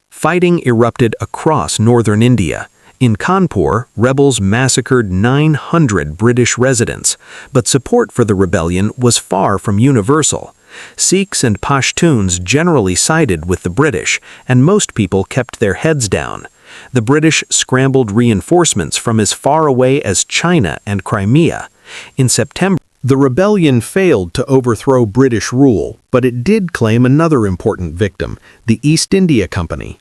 Fighting erupted across northern India. In Kanpur, rebels massacred 900 British residents, but support for the rebellion was far from universal. Sikhs and Pashtuns generally sided with the British, and most people kept their heads down. The British scrambled reinforcements from as far away as China and Crimea. In September, the rebellion failed to overthrow British rule, but it did claim another important victim, the East India Company.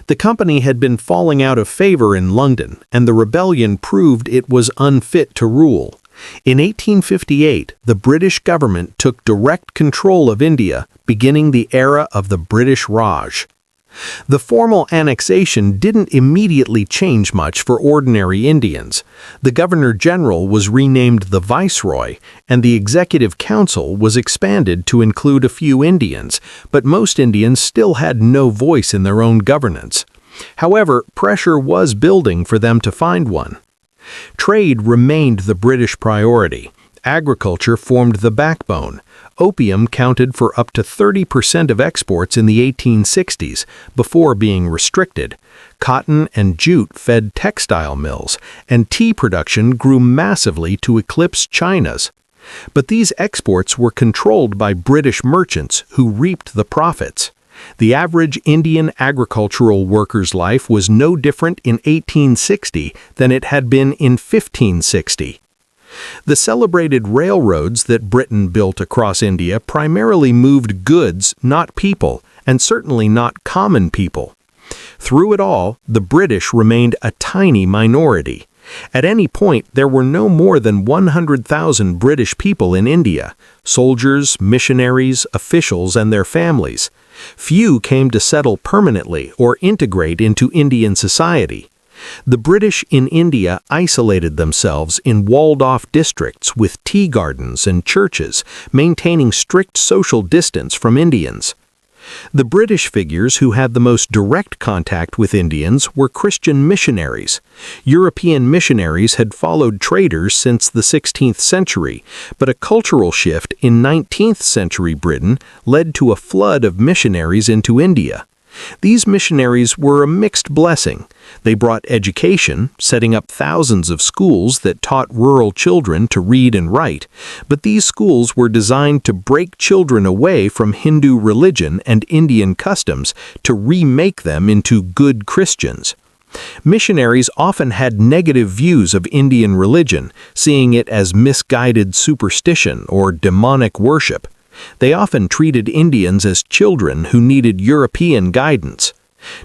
The company had been falling out of favor in London, and the rebellion proved it was unfit to rule. In 1858, the British government took direct control of India, beginning the era of the British Raj. The formal annexation didn't immediately change much for ordinary Indians. The Governor-General was renamed the Viceroy, and the Executive Council was expanded to include a few Indians, but most Indians still had no voice in their own governance. However, pressure was building for them to find one. Trade remained the British priority. Agriculture formed the backbone. Opium counted for up to 30% of exports in the 1860s, before being restricted. Cotton and jute fed textile mills, and tea production grew massively to eclipse China's. But these exports were controlled by British merchants who reaped the profits. The average Indian agricultural worker's life was no different in 1860 than it had been in 1560. The celebrated railroads that Britain built across India primarily moved goods, not people, and certainly not common people. Through it all, the British remained a tiny minority. At any point, there were no more than 100,000 British people in India: soldiers, missionaries, officials, and their families. Few came to settle permanently or integrate into Indian society. The British in India isolated themselves in walled-off districts with tea gardens and churches, maintaining strict social distance from Indians. The British figures who had the most direct contact with Indians were Christian missionaries. European missionaries had followed traders since the 16th century, but a cultural shift in 19th century Britain led to a flood of missionaries into India. These missionaries were a mixed blessing. They brought education, setting up thousands of schools that taught rural children to read and write, but these schools were designed to break children away from Hindu religion and Indian customs to remake them into good Christians. Missionaries often had negative views of Indian religion, seeing it as misguided superstition or demonic worship. They often treated Indians as children who needed European guidance.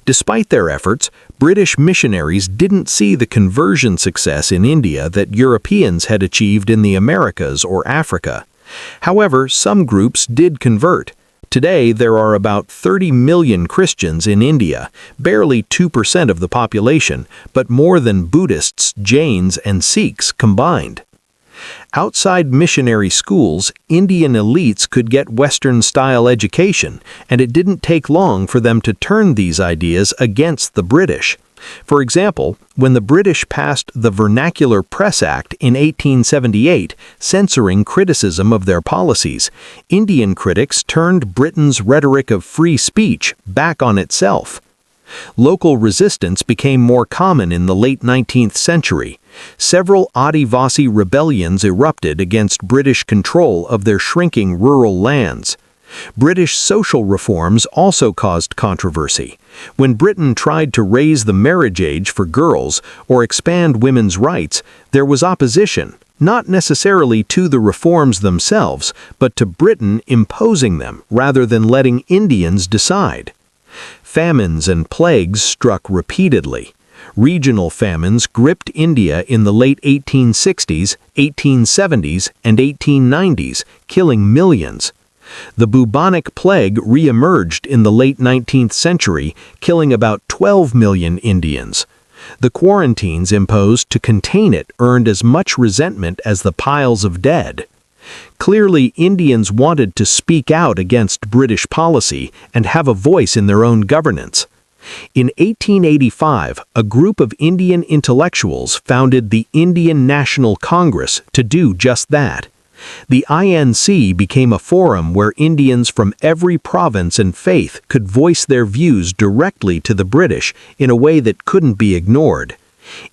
Despite their efforts, British missionaries didn't see the conversion success in India that Europeans had achieved in the Americas or Africa. However, some groups did convert. Today, there are about 30 million Christians in India, barely 2% of the population, but more than Buddhists, Jains, and Sikhs combined. Outside missionary schools, Indian elites could get Western-style education, and it didn't take long for them to turn these ideas against the British. For example, when the British passed the Vernacular Press Act in 1878, censoring criticism of their policies, Indian critics turned Britain's rhetoric of free speech back on itself. Local resistance became more common in the late 19th century. Several Adivasi rebellions erupted against British control of their shrinking rural lands. British social reforms also caused controversy. When Britain tried to raise the marriage age for girls or expand women's rights, there was opposition, not necessarily to the reforms themselves, but to Britain imposing them rather than letting Indians decide. Famines and plagues struck repeatedly. Regional famines gripped India in the late 1860s, 1870s, and 1890s, killing millions. The bubonic plague re-emerged in the late 19th century, killing about 12 million Indians. The quarantines imposed to contain it earned as much resentment as the piles of dead. Clearly, Indians wanted to speak out against British policy and have a voice in their own governance. In 1885, a group of Indian intellectuals founded the Indian National Congress to do just that. The INC became a forum where Indians from every province and faith could voice their views directly to the British in a way that couldn't be ignored.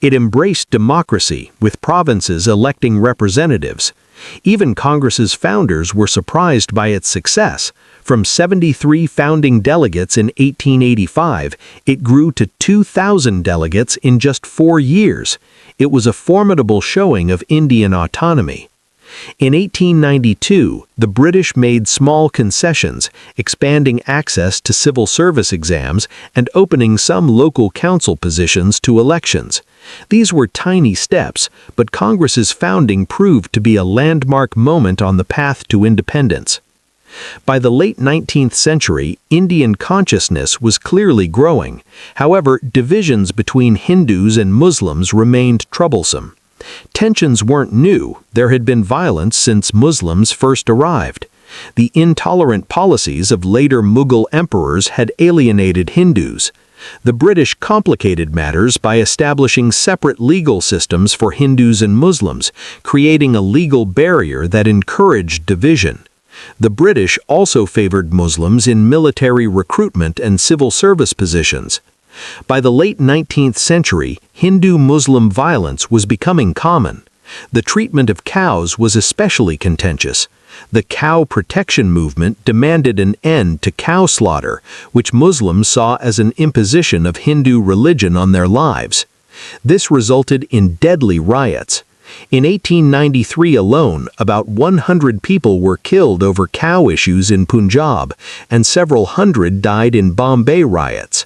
It embraced democracy, with provinces electing representatives. Even Congress's founders were surprised by its success. From 73 founding delegates in 1885, it grew to 2,000 delegates in just 4 years. It was a formidable showing of Indian autonomy. In 1892, the British made small concessions, expanding access to civil service exams and opening some local council positions to elections. These were tiny steps, but Congress's founding proved to be a landmark moment on the path to independence. By the late 19th century, Indian consciousness was clearly growing. However, divisions between Hindus and Muslims remained troublesome. Tensions weren't new. There had been violence since Muslims first arrived. The intolerant policies of later Mughal emperors had alienated Hindus. The British complicated matters by establishing separate legal systems for Hindus and Muslims, creating a legal barrier that encouraged division. The British also favored Muslims in military recruitment and civil service positions. By the late 19th century, Hindu-Muslim violence was becoming common. The treatment of cows was especially contentious. The cow protection movement demanded an end to cow slaughter, which Muslims saw as an imposition of Hindu religion on their lives. This resulted in deadly riots. In 1893 alone, about 100 people were killed over cow issues in Punjab, and several hundred died in Bombay riots.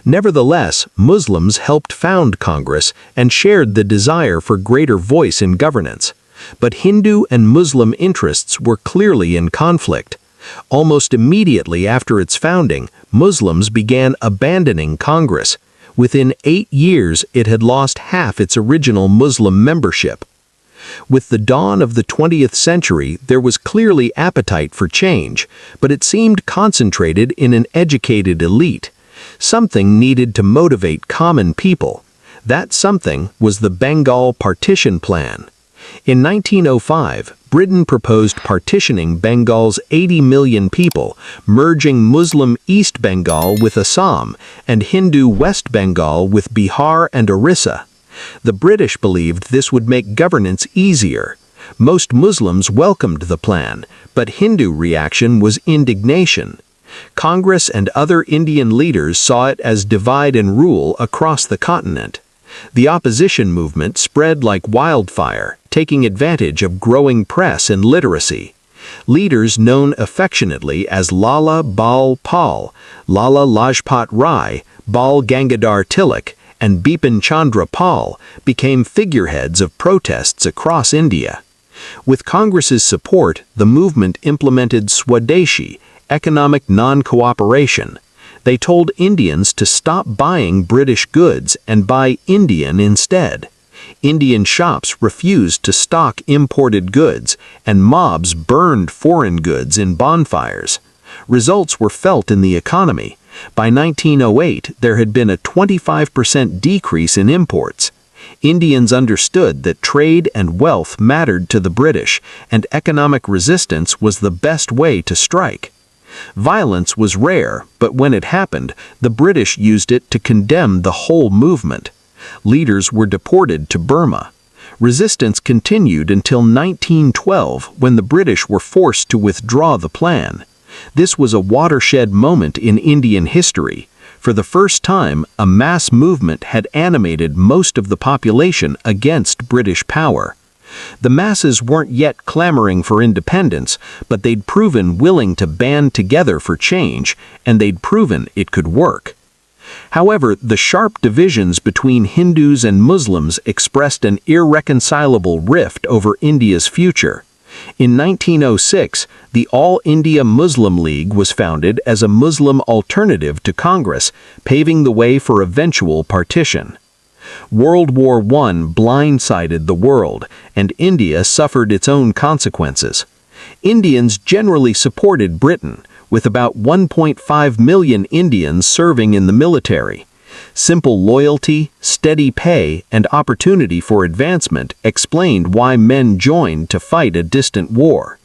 Nevertheless, Muslims helped found Congress and shared the desire for greater voice in governance. But Hindu and Muslim interests were clearly in conflict. Almost immediately after its founding, Muslims began abandoning Congress. Within 8 years, it had lost half its original Muslim membership. With the dawn of the 20th century, there was clearly appetite for change, but it seemed concentrated in an educated elite. Something needed to motivate common people. That something was the Bengal Partition Plan. In 1905, Britain proposed partitioning Bengal's 80 million people, merging Muslim East Bengal with Assam and Hindu West Bengal with Bihar and Orissa. The British believed this would make governance easier. Most Muslims welcomed the plan, but Hindu reaction was indignation. Congress and other Indian leaders saw it as divide and rule across the continent. The opposition movement spread like wildfire, taking advantage of growing press and literacy. Leaders known affectionately as Lala Bal Pal, Lala Lajpat Rai, Bal Gangadhar Tilak, and Bipin Chandra Pal became figureheads of protests across India. With Congress's support, the movement implemented Swadeshi, economic non-cooperation. They told Indians to stop buying British goods and buy Indian instead. Indian shops refused to stock imported goods, and mobs burned foreign goods in bonfires. Results were felt in the economy. By 1908, there had been a 25% decrease in imports. Indians understood that trade and wealth mattered to the British, and economic resistance was the best way to strike. Violence was rare, but when it happened, the British used it to condemn the whole movement. Leaders were deported to Burma. Resistance continued until 1912, when the British were forced to withdraw the plan. This was a watershed moment in Indian history. For the first time, a mass movement had animated most of the population against British power. The masses weren't yet clamoring for independence, but they'd proven willing to band together for change, and they'd proven it could work. However, the sharp divisions between Hindus and Muslims expressed an irreconcilable rift over India's future. In 1906, the All India Muslim League was founded as a Muslim alternative to Congress, paving the way for eventual partition. World War I blindsided the world, and India suffered its own consequences. Indians generally supported Britain, with about 1.5 million Indians serving in the military. Simple loyalty, steady pay, and opportunity for advancement explained why men joined to fight a distant war.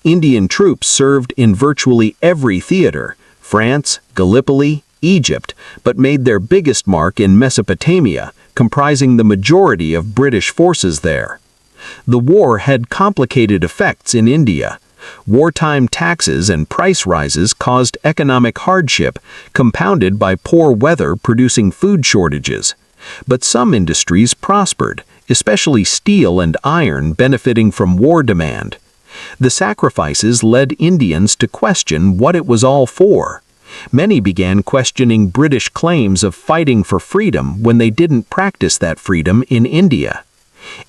Indian troops served in virtually every theater, France, Gallipoli, Egypt, but made their biggest mark in Mesopotamia, comprising the majority of British forces there. The war had complicated effects in India. Wartime taxes and price rises caused economic hardship, compounded by poor weather producing food shortages. But some industries prospered, especially steel and iron benefiting from war demand. The sacrifices led Indians to question what it was all for. Many began questioning British claims of fighting for freedom when they didn't practice that freedom in India.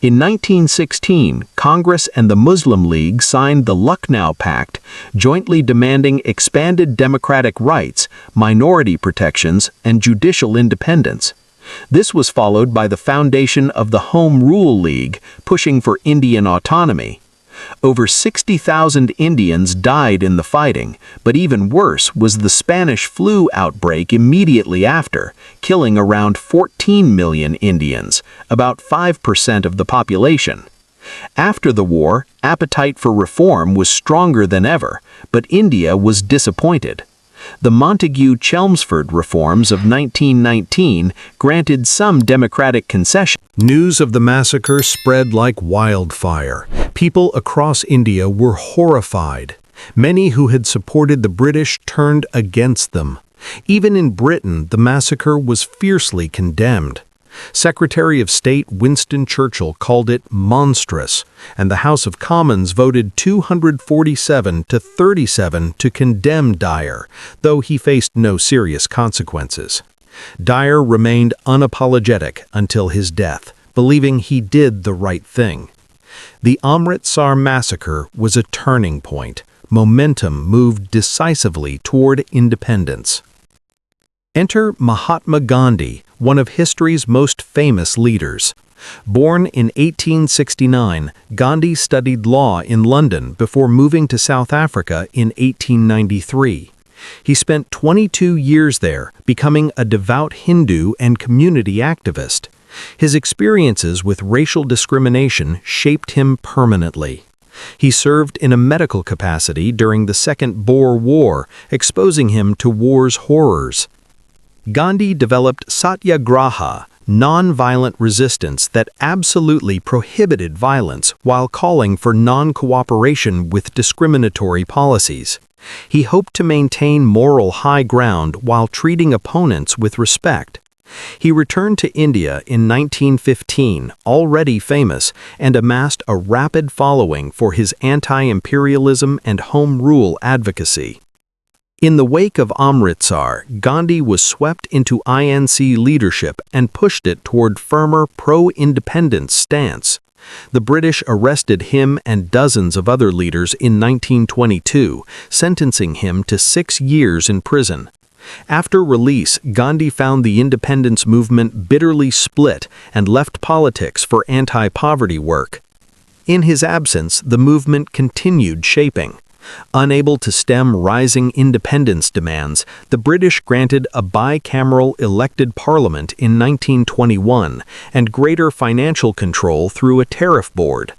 In 1916, Congress and the Muslim League signed the Lucknow Pact, jointly demanding expanded democratic rights, minority protections, and judicial independence. This was followed by the foundation of the Home Rule League, pushing for Indian autonomy. Over 60,000 Indians died in the fighting, but even worse was the Spanish flu outbreak immediately after, killing around 14 million Indians, about 5% of the population. After the war, appetite for reform was stronger than ever, but India was disappointed. The Montagu-Chelmsford reforms of 1919 granted some democratic concessions. News of the massacre spread like wildfire. People across India were horrified. Many who had supported the British turned against them. Even in Britain, the massacre was fiercely condemned. Secretary of State Winston Churchill called it monstrous, and the House of Commons voted 247 to 37 to condemn Dyer, though he faced no serious consequences. Dyer remained unapologetic until his death, believing he did the right thing. The Amritsar massacre was a turning point. Momentum moved decisively toward independence. Enter Mahatma Gandhi, one of history's most famous leaders. Born in 1869, Gandhi studied law in London before moving to South Africa in 1893. He spent 22 years there, becoming a devout Hindu and community activist. His experiences with racial discrimination shaped him permanently. He served in a medical capacity during the Second Boer War, exposing him to war's horrors. Gandhi developed satyagraha, non-violent resistance that absolutely prohibited violence while calling for non-cooperation with discriminatory policies. He hoped to maintain moral high ground while treating opponents with respect. He returned to India in 1915, already famous, and amassed a rapid following for his anti-imperialism and home rule advocacy. In the wake of Amritsar, Gandhi was swept into INC leadership and pushed it toward firmer pro-independence stance. The British arrested him and dozens of other leaders in 1922, sentencing him to 6 years in prison. After release, Gandhi found the independence movement bitterly split and left politics for anti-poverty work. In his absence, the movement continued shaping. Unable to stem rising independence demands, the British granted a bicameral elected parliament in 1921 and greater financial control through a tariff board.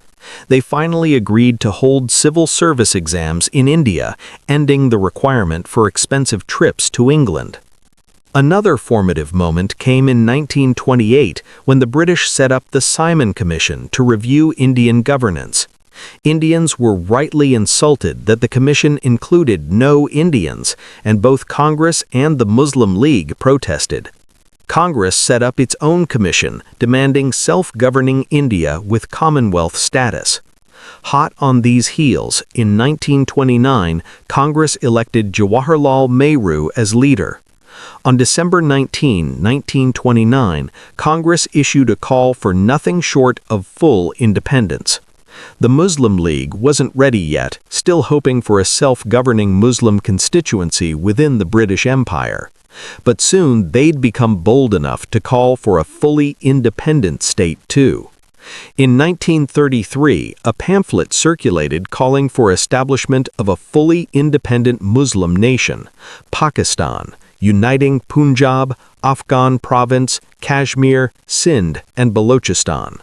They finally agreed to hold civil service exams in India, ending the requirement for expensive trips to England. Another formative moment came in 1928 when the British set up the Simon Commission to review Indian governance. Indians were rightly insulted that the commission included no Indians, and both Congress and the Muslim League protested. Congress set up its own commission, demanding self-governing India with Commonwealth status. Hot on these heels, in 1929, Congress elected Jawaharlal Nehru as leader. On December 19, 1929, Congress issued a call for nothing short of full independence. The Muslim League wasn't ready yet, still hoping for a self-governing Muslim constituency within the British Empire. But soon they'd become bold enough to call for a fully independent state too. In 1933, a pamphlet circulated calling for establishment of a fully independent Muslim nation, Pakistan, uniting Punjab, Afghan province, Kashmir, Sindh, and Balochistan.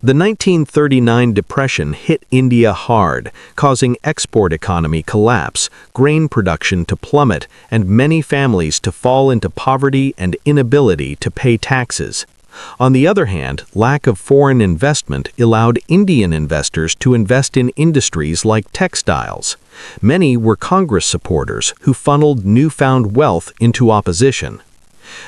The 1939 depression hit India hard, causing export economy collapse, grain production to plummet, and many families to fall into poverty and inability to pay taxes. On the other hand, lack of foreign investment allowed Indian investors to invest in industries like textiles. Many were Congress supporters who funneled newfound wealth into opposition.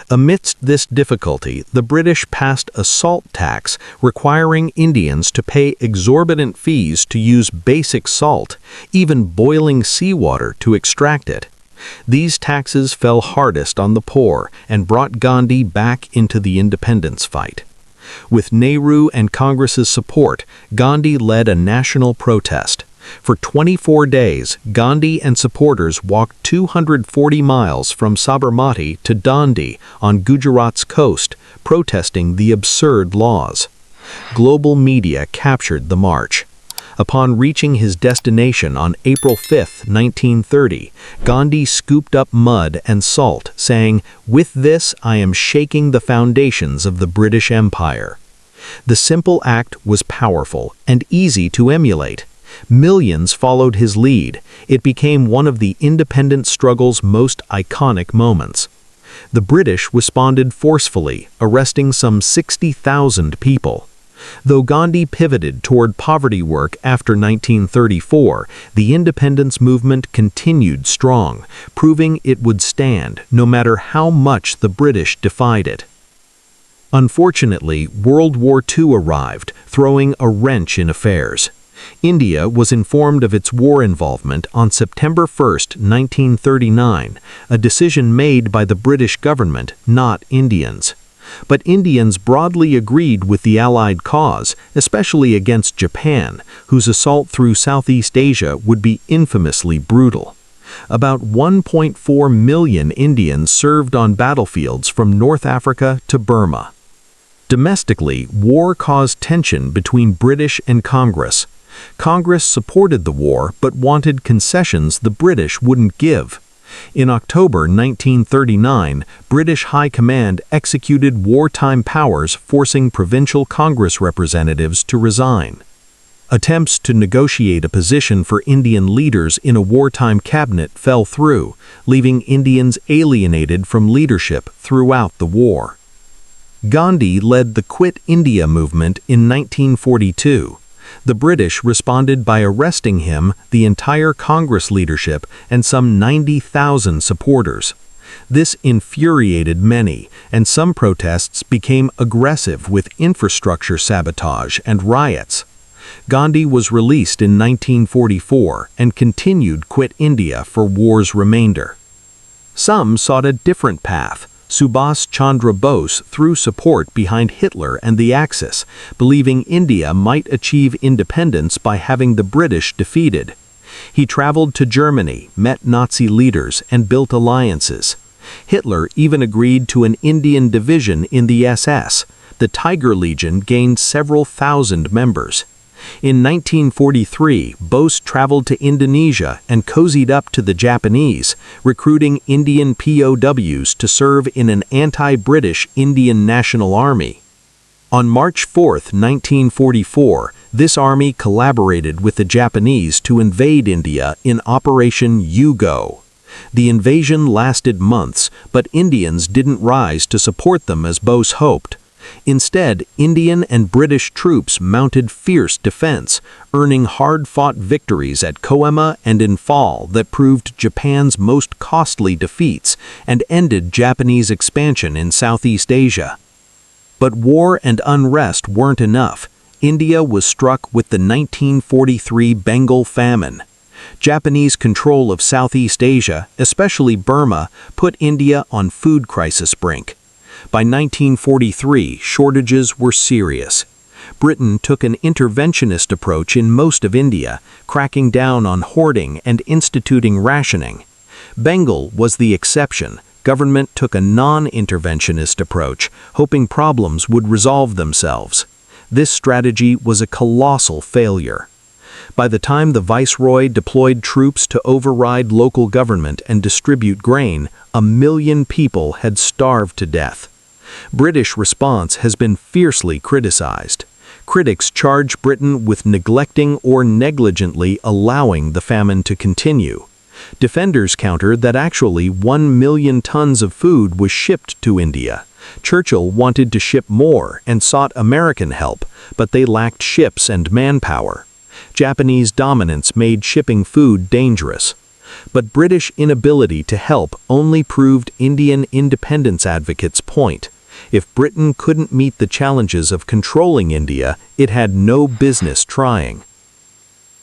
Amidst this difficulty, the British passed a salt tax requiring Indians to pay exorbitant fees to use basic salt, even boiling seawater to extract it. These taxes fell hardest on the poor and brought Gandhi back into the independence fight. With Nehru and Congress's support, Gandhi led a national protest. For 24 days, Gandhi and supporters walked 240 miles from Sabarmati to Dandi on Gujarat's coast, protesting the absurd laws. Global media captured the march. Upon reaching his destination on April 5, 1930, Gandhi scooped up mud and salt, saying, "With this I am shaking the foundations of the British Empire." The simple act was powerful and easy to emulate. Millions followed his lead. It became one of the independence struggle's most iconic moments. The British responded forcefully, arresting some 60,000 people. Though Gandhi pivoted toward poverty work after 1934, the independence movement continued strong, proving it would stand no matter how much the British defied it. Unfortunately, World War II arrived, throwing a wrench in affairs. India was informed of its war involvement on September 1, 1939, a decision made by the British government, not Indians. But Indians broadly agreed with the Allied cause, especially against Japan, whose assault through Southeast Asia would be infamously brutal. About 1.4 million Indians served on battlefields from North Africa to Burma. Domestically, war caused tension between British and Congress. Congress supported the war but wanted concessions the British wouldn't give. In October 1939, British High Command executed wartime powers, forcing provincial Congress representatives to resign. Attempts to negotiate a position for Indian leaders in a wartime cabinet fell through, leaving Indians alienated from leadership throughout the war. Gandhi led the Quit India movement in 1942. The British responded by arresting him, the entire Congress leadership, and some 90,000 supporters. This infuriated many, and some protests became aggressive with infrastructure sabotage and riots. Gandhi was released in 1944 and continued Quit India for war's remainder. Some sought a different path. Subhas Chandra Bose threw support behind Hitler and the Axis, believing India might achieve independence by having the British defeated. He traveled to Germany, met Nazi leaders, and built alliances. Hitler even agreed to an Indian division in the SS. The Tiger Legion gained several thousand members. In 1943, Bose traveled to Indonesia and cozied up to the Japanese, recruiting Indian POWs to serve in an anti-British Indian National Army. On March 4, 1944, this army collaborated with the Japanese to invade India in Operation U-Go. The invasion lasted months, but Indians didn't rise to support them as Bose hoped. Instead, Indian and British troops mounted fierce defense, earning hard-fought victories at Koema and Imphal that proved Japan's most costly defeats and ended Japanese expansion in Southeast Asia. But war and unrest weren't enough. India was struck with the 1943 Bengal famine. Japanese control of Southeast Asia, especially Burma, put India on food crisis brink. By 1943, shortages were serious. Britain took an interventionist approach in most of India, cracking down on hoarding and instituting rationing. Bengal was the exception. Government took a non-interventionist approach, hoping problems would resolve themselves. This strategy was a colossal failure. By the time the viceroy deployed troops to override local government and distribute grain, 1 million people had starved to death. British response has been fiercely criticized. Critics charge Britain with neglecting or negligently allowing the famine to continue. Defenders counter that actually 1 million tons of food was shipped to India. Churchill wanted to ship more and sought American help, but they lacked ships and manpower. Japanese dominance made shipping food dangerous. But British inability to help only proved Indian independence advocates' point. If Britain couldn't meet the challenges of controlling India, it had no business trying.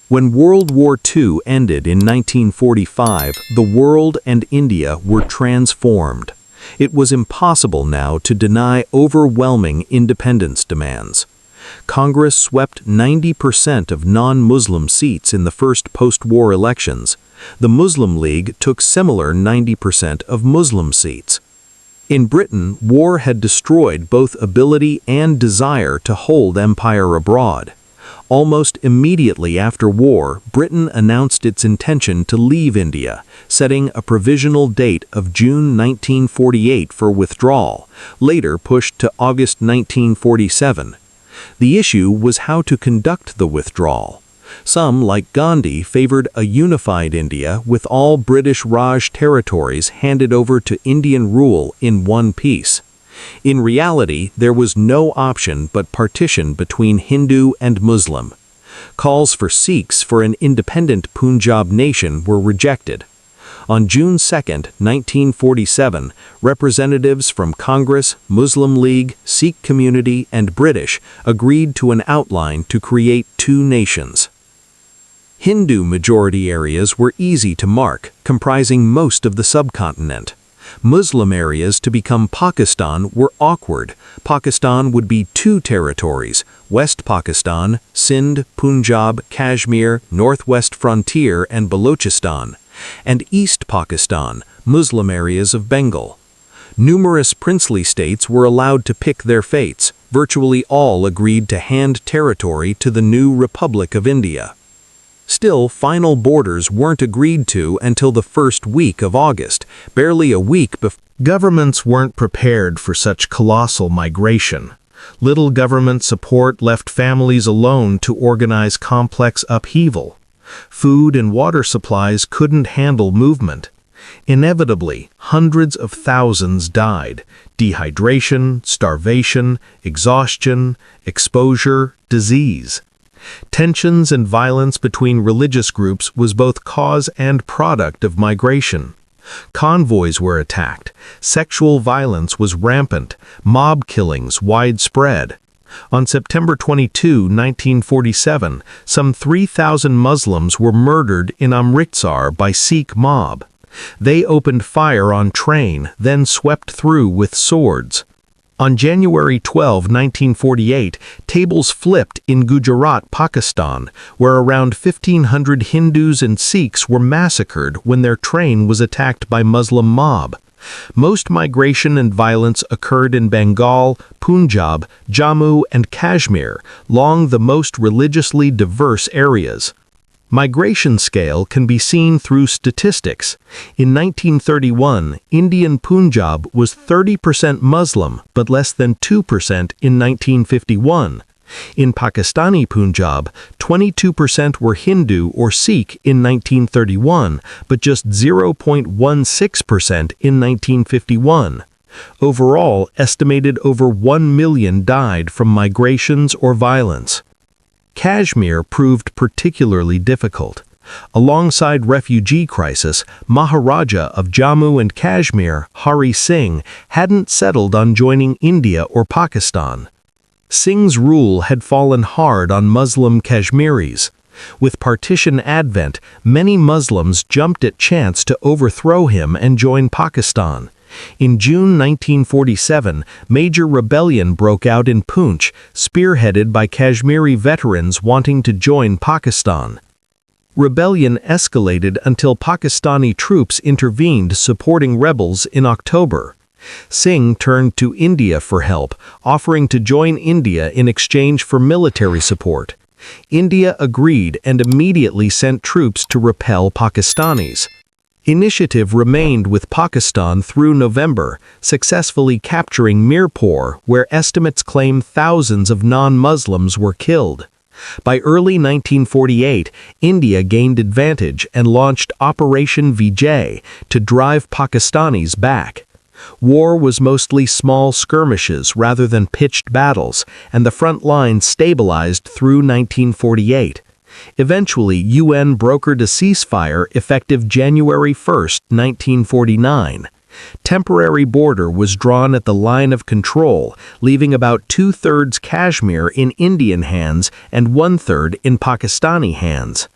When World War II ended in 1945, the world and India were transformed. It was impossible now to deny overwhelming independence demands. Congress swept 90% of non-Muslim seats in the first post-war elections. The Muslim League took similar 90% of Muslim seats. In Britain, war had destroyed both ability and desire to hold empire abroad. Almost immediately after war, Britain announced its intention to leave India, setting a provisional date of June 1948 for withdrawal, later pushed to August 1947. The issue was how to conduct the withdrawal. Some, like Gandhi, favored a unified India with all British Raj territories handed over to Indian rule in one piece. In reality, there was no option but partition between Hindu and Muslim. Calls for Sikhs for an independent Punjab nation were rejected. On June 2, 1947, representatives from Congress, Muslim League, Sikh community, and British agreed to an outline to create two nations. Hindu majority areas were easy to mark, comprising most of the subcontinent. Muslim areas to become Pakistan were awkward. Pakistan would be two territories: West Pakistan, Sindh, Punjab, Kashmir, Northwest Frontier, and Balochistan, and East Pakistan, Muslim areas of Bengal. Numerous princely states were allowed to pick their fates. Virtually all agreed to hand territory to the new Republic of India. Still, final borders weren't agreed to until the first week of August, barely a week before. Governments weren't prepared for such colossal migration. Little government support left families alone to organize complex upheaval. Food and water supplies couldn't handle movement. Inevitably, hundreds of thousands died. Dehydration, starvation, exhaustion, exposure, disease. Tensions and violence between religious groups was both cause and product of migration. Convoys were attacked, sexual violence was rampant, mob killings widespread. On September 22, 1947, some 3,000 Muslims were murdered in Amritsar by Sikh mob. They opened fire on train, then swept through with swords. On January 12, 1948, tables flipped in Gujarat, Pakistan, where around 1,500 Hindus and Sikhs were massacred when their train was attacked by Muslim mob. Most migration and violence occurred in Bengal, Punjab, Jammu, and Kashmir, along the most religiously diverse areas. Migration scale can be seen through statistics. In 1931, Indian Punjab was 30% Muslim, but less than 2% in 1951. In Pakistani Punjab, 22% were Hindu or Sikh in 1931, but just 0.16% in 1951. Overall, estimated over 1 million died from migrations or violence. Kashmir proved particularly difficult. Alongside refugee crisis, Maharaja of Jammu and Kashmir, Hari Singh, hadn't settled on joining India or Pakistan. Singh's rule had fallen hard on Muslim Kashmiris. With partition advent, many Muslims jumped at chance to overthrow him and join Pakistan. In June 1947, major rebellion broke out in Poonch, spearheaded by Kashmiri veterans wanting to join Pakistan. Rebellion escalated until Pakistani troops intervened, supporting rebels in October. Singh turned to India for help, offering to join India in exchange for military support. India agreed and immediately sent troops to repel Pakistanis. Initiative remained with Pakistan through November, successfully capturing Mirpur, where estimates claim thousands of non-Muslims were killed. By early 1948, India gained advantage and launched Operation Vijay to drive Pakistanis back. War was mostly small skirmishes rather than pitched battles, and the front line stabilized through 1948. Eventually, UN brokered a ceasefire effective January 1, 1949. Temporary border was drawn at the line of control, leaving about two-thirds Kashmir in Indian hands and one-third in Pakistani hands.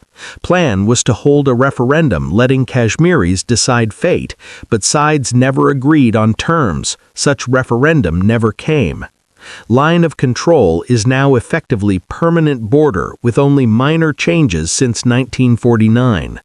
Plan was to hold a referendum letting Kashmiris decide fate, but sides never agreed on terms. Such referendum never came. Line of control is now effectively permanent border with only minor changes since 1949.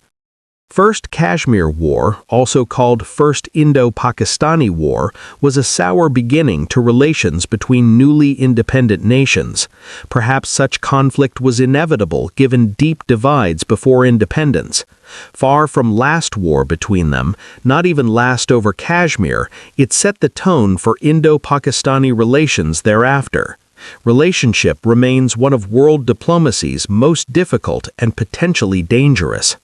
First Kashmir War, also called First Indo-Pakistani War, was a sour beginning to relations between newly independent nations. Perhaps such conflict was inevitable given deep divides before independence. Far from last war between them, not even last over Kashmir, it set the tone for Indo-Pakistani relations thereafter. Relationship remains one of world diplomacy's most difficult and potentially dangerous.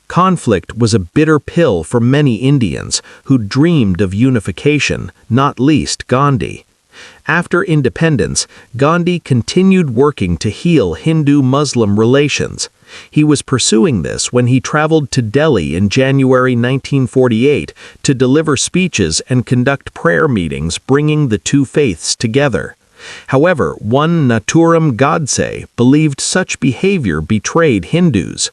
Conflict was a bitter pill for many Indians who dreamed of unification, not least Gandhi. After independence, Gandhi continued working to heal Hindu-Muslim relations. He was pursuing this when he traveled to Delhi in January 1948 to deliver speeches and conduct prayer meetings bringing the two faiths together. However, one Naturam Godse believed such behavior betrayed Hindus.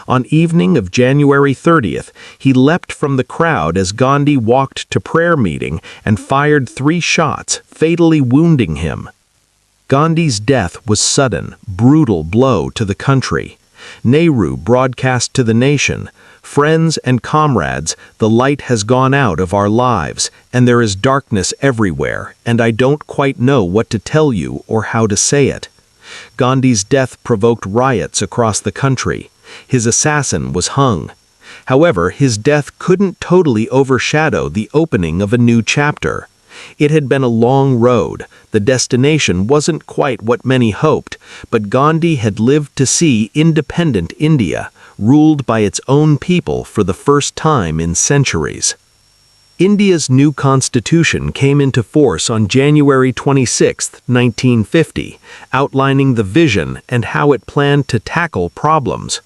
On evening of January 30th, he leapt from the crowd as Gandhi walked to prayer meeting and fired 3 shots, fatally wounding him. Gandhi's death was sudden, brutal blow to the country. Nehru broadcast to the nation, "Friends and comrades, the light has gone out of our lives, and there is darkness everywhere, and I don't quite know what to tell you or how to say it." Gandhi's death provoked riots across the country. His assassin was hung. However, his death couldn't totally overshadow the opening of a new chapter. It had been a long road. The destination wasn't quite what many hoped, but Gandhi had lived to see independent India, ruled by its own people for the first time in centuries. India's new constitution came into force on January 26, 1950, outlining the vision and how it planned to tackle problems.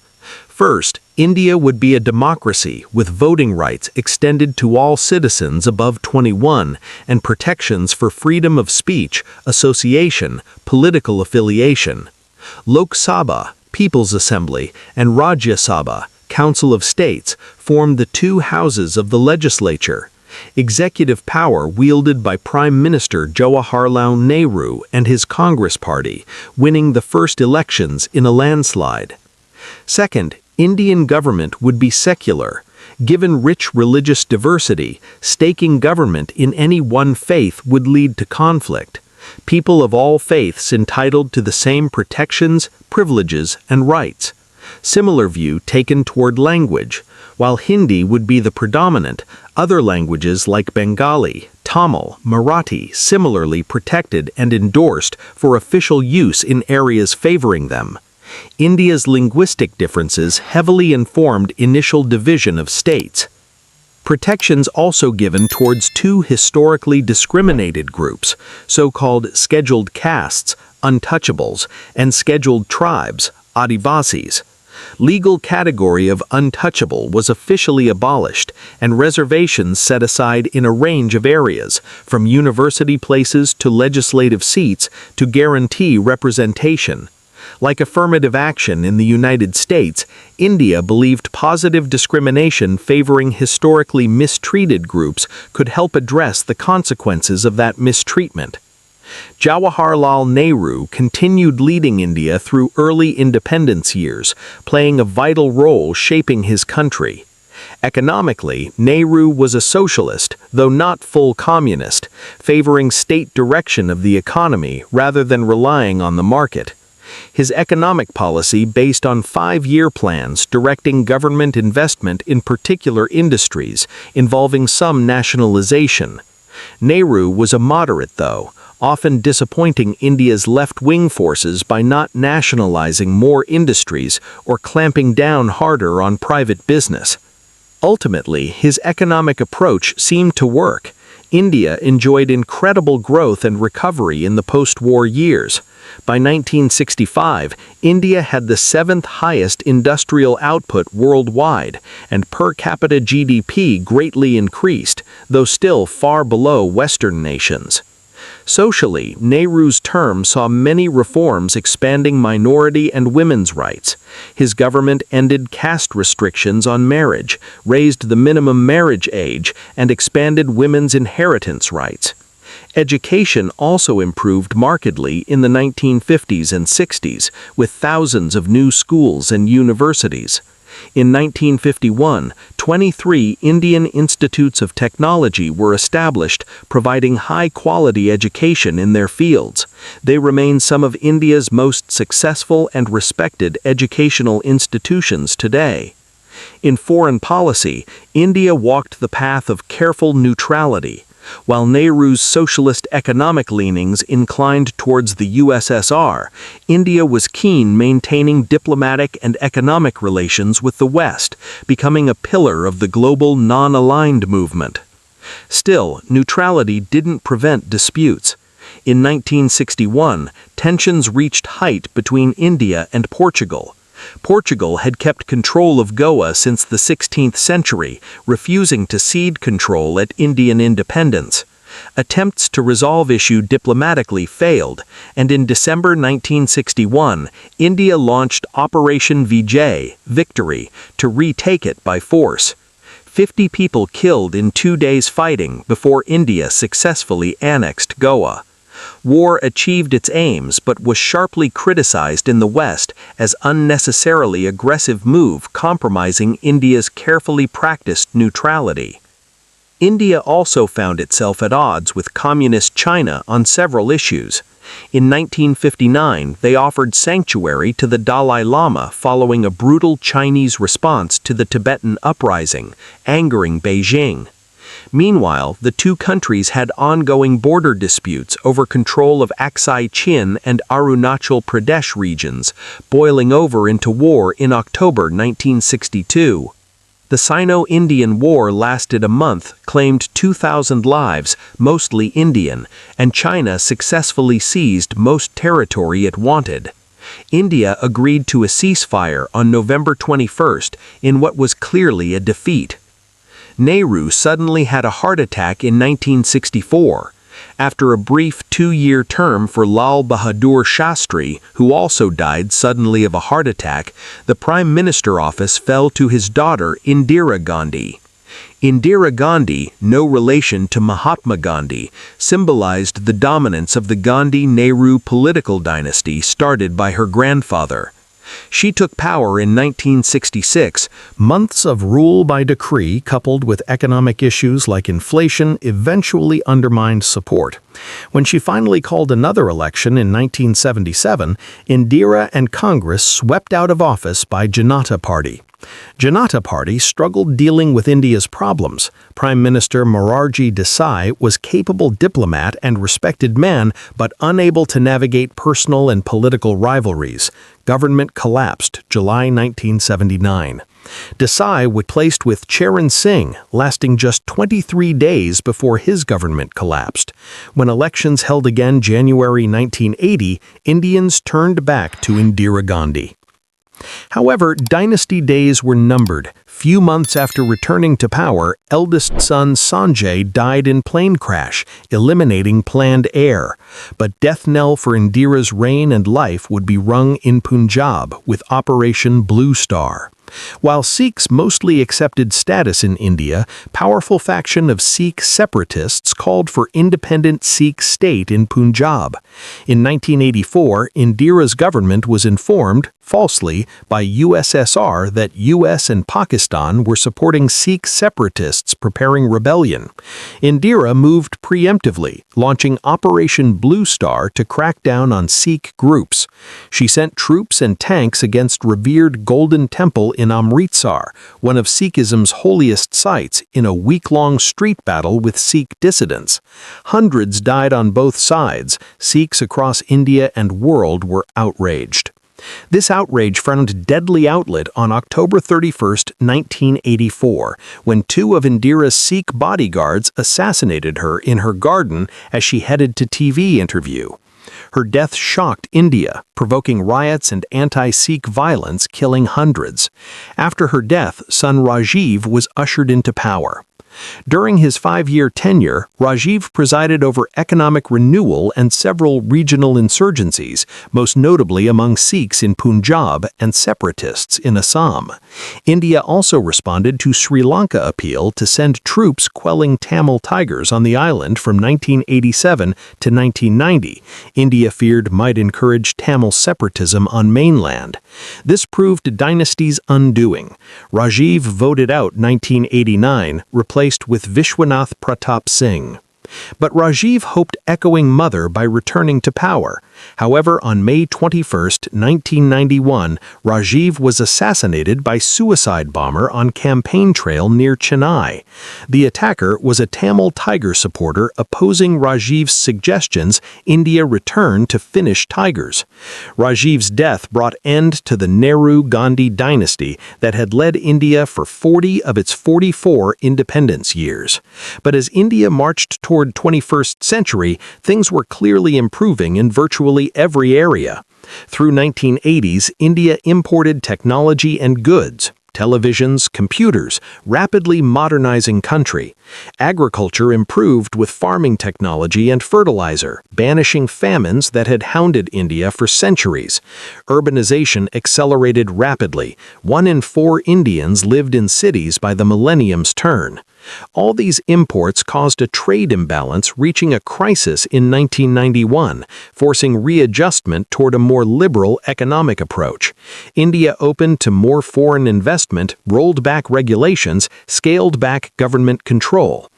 First, India would be a democracy with voting rights extended to all citizens above 21 and protections for freedom of speech, association, political affiliation. Lok Sabha, People's Assembly, and Rajya Sabha, Council of States, formed the 2 houses of the legislature. Executive power wielded by Prime Minister Jawaharlal Nehru and his Congress Party, winning the first elections in a landslide. Second, Indian government would be secular. Given rich religious diversity, staking government in any one faith would lead to conflict. People of all faiths entitled to the same protections, privileges, and rights. Similar view taken toward language. While Hindi would be the predominant, other languages like Bengali, Tamil, Marathi similarly protected and endorsed for official use in areas favoring them. India's linguistic differences heavily informed initial division of states. Protections also given towards two historically discriminated groups, so-called scheduled castes, untouchables, and scheduled tribes, Adivasis. Legal category of untouchable was officially abolished, and reservations set aside in a range of areas, from university places to legislative seats, to guarantee representation. Like affirmative action in the United States, India believed positive discrimination favoring historically mistreated groups could help address the consequences of that mistreatment. Jawaharlal Nehru continued leading India through early independence years, playing a vital role shaping his country. Economically, Nehru was a socialist, though not full communist, favoring state direction of the economy rather than relying on the market. His economic policy based on 5-year plans directing government investment in particular industries, involving some nationalization. Nehru was a moderate, though, often disappointing India's left-wing forces by not nationalizing more industries or clamping down harder on private business. Ultimately, his economic approach seemed to work. India enjoyed incredible growth and recovery in the post-war years. By 1965, India had the 7th highest industrial output worldwide, and per capita GDP greatly increased, though still far below Western nations. Socially, Nehru's term saw many reforms expanding minority and women's rights. His government ended caste restrictions on marriage, raised the minimum marriage age, and expanded women's inheritance rights. Education also improved markedly in the 1950s and 60s, with thousands of new schools and universities. In 1951, 23 Indian institutes of technology were established, providing high-quality education in their fields. They remain some of India's most successful and respected educational institutions today. In foreign policy, India walked the path of careful neutrality. While Nehru's socialist economic leanings inclined towards the USSR, India was keen maintaining diplomatic and economic relations with the West, becoming a pillar of the global non-aligned movement. Still, neutrality didn't prevent disputes. In 1961, tensions reached height between India and Portugal. Portugal had kept control of Goa since the 16th century, refusing to cede control at Indian independence. Attempts to resolve issue diplomatically failed, and in December 1961, India launched Operation Vijay, Victory, to retake it by force. 50 people killed in 2 days fighting before India successfully annexed Goa. War achieved its aims but was sharply criticized in the West as unnecessarily aggressive move compromising India's carefully practiced neutrality. India also found itself at odds with Communist China on several issues. In 1959, they offered sanctuary to the Dalai Lama following a brutal Chinese response to the Tibetan uprising, angering Beijing. Meanwhile, the two countries had ongoing border disputes over control of Aksai Chin and Arunachal Pradesh regions, boiling over into war in October 1962. The Sino-Indian War lasted a month, claimed 2,000 lives, mostly Indian, and China successfully seized most territory it wanted. India agreed to a ceasefire on November 21st in what was clearly a defeat. Nehru suddenly had a heart attack in 1964. After a brief 2-year term for Lal Bahadur Shastri, who also died suddenly of a heart attack, the Prime Minister office fell to his daughter Indira Gandhi. Indira Gandhi, no relation to Mahatma Gandhi, symbolized the dominance of the Gandhi-Nehru political dynasty started by her grandfather. She took power in 1966. Months of rule by decree coupled with economic issues like inflation eventually undermined support. When she finally called another election in 1977, Indira and Congress swept out of office by Janata Party. Janata Party struggled dealing with India's problems. Prime Minister Morarji Desai was capable diplomat and respected man, but unable to navigate personal and political rivalries. Government collapsed July 1979. Desai was placed with Charan Singh, lasting just 23 days before his government collapsed. When elections held again January 1980, Indians turned back to Indira Gandhi. However, dynasty days were numbered. Few months after returning to power, eldest son Sanjay died in plane crash, eliminating planned heir. But death knell for Indira's reign and life would be rung in Punjab with Operation Blue Star. While Sikhs mostly accepted status in India, powerful faction of Sikh separatists called for independent Sikh state in Punjab. In 1984, Indira's government was informed, falsely, by USSR that US and Pakistan were supporting Sikh separatists preparing rebellion. Indira moved preemptively, launching Operation Blue Star to crack down on Sikh groups. She sent troops and tanks against revered Golden Temple in Amritsar, one of Sikhism's holiest sites, in a week-long street battle with Sikh dissidents. Hundreds died on both sides. Sikhs across India and world were outraged. This outrage found deadly outlet on October 31, 1984, when two of Indira's Sikh bodyguards assassinated her in her garden as she headed to TV interview. Her death shocked India, provoking riots and anti-Sikh violence, killing hundreds. After her death, son Rajiv was ushered into power. During his 5-year tenure, Rajiv presided over economic renewal and several regional insurgencies, most notably among Sikhs in Punjab and separatists in Assam. India also responded to Sri Lanka appeal to send troops quelling Tamil tigers on the island from 1987 to 1990. India feared might encourage Tamil separatism on mainland. This proved dynasty's undoing. Rajiv voted out 1989, replaced with Vishwanath Pratap Singh. But Rajiv hoped echoing mother by returning to power. However, on May 21, 1991, Rajiv was assassinated by suicide bomber on campaign trail near Chennai. The attacker was a Tamil Tiger supporter opposing Rajiv's suggestions India return to Finnish tigers. Rajiv's death brought end to the Nehru-Gandhi dynasty that had led India for 40 of its 44 independence years. But as India marched toward 21st century, things were clearly improving in virtually every area. Through 1980s, India imported technology and goods, televisions, computers, rapidly modernizing country. Agriculture improved with farming technology and fertilizer, banishing famines that had hounded India for centuries. Urbanization accelerated rapidly. 1 in 4 Indians lived in cities by the millennium's turn. All these imports caused a trade imbalance reaching a crisis in 1991, forcing readjustment toward a more liberal economic approach. India opened to more foreign investment, rolled back regulations, scaled back government control.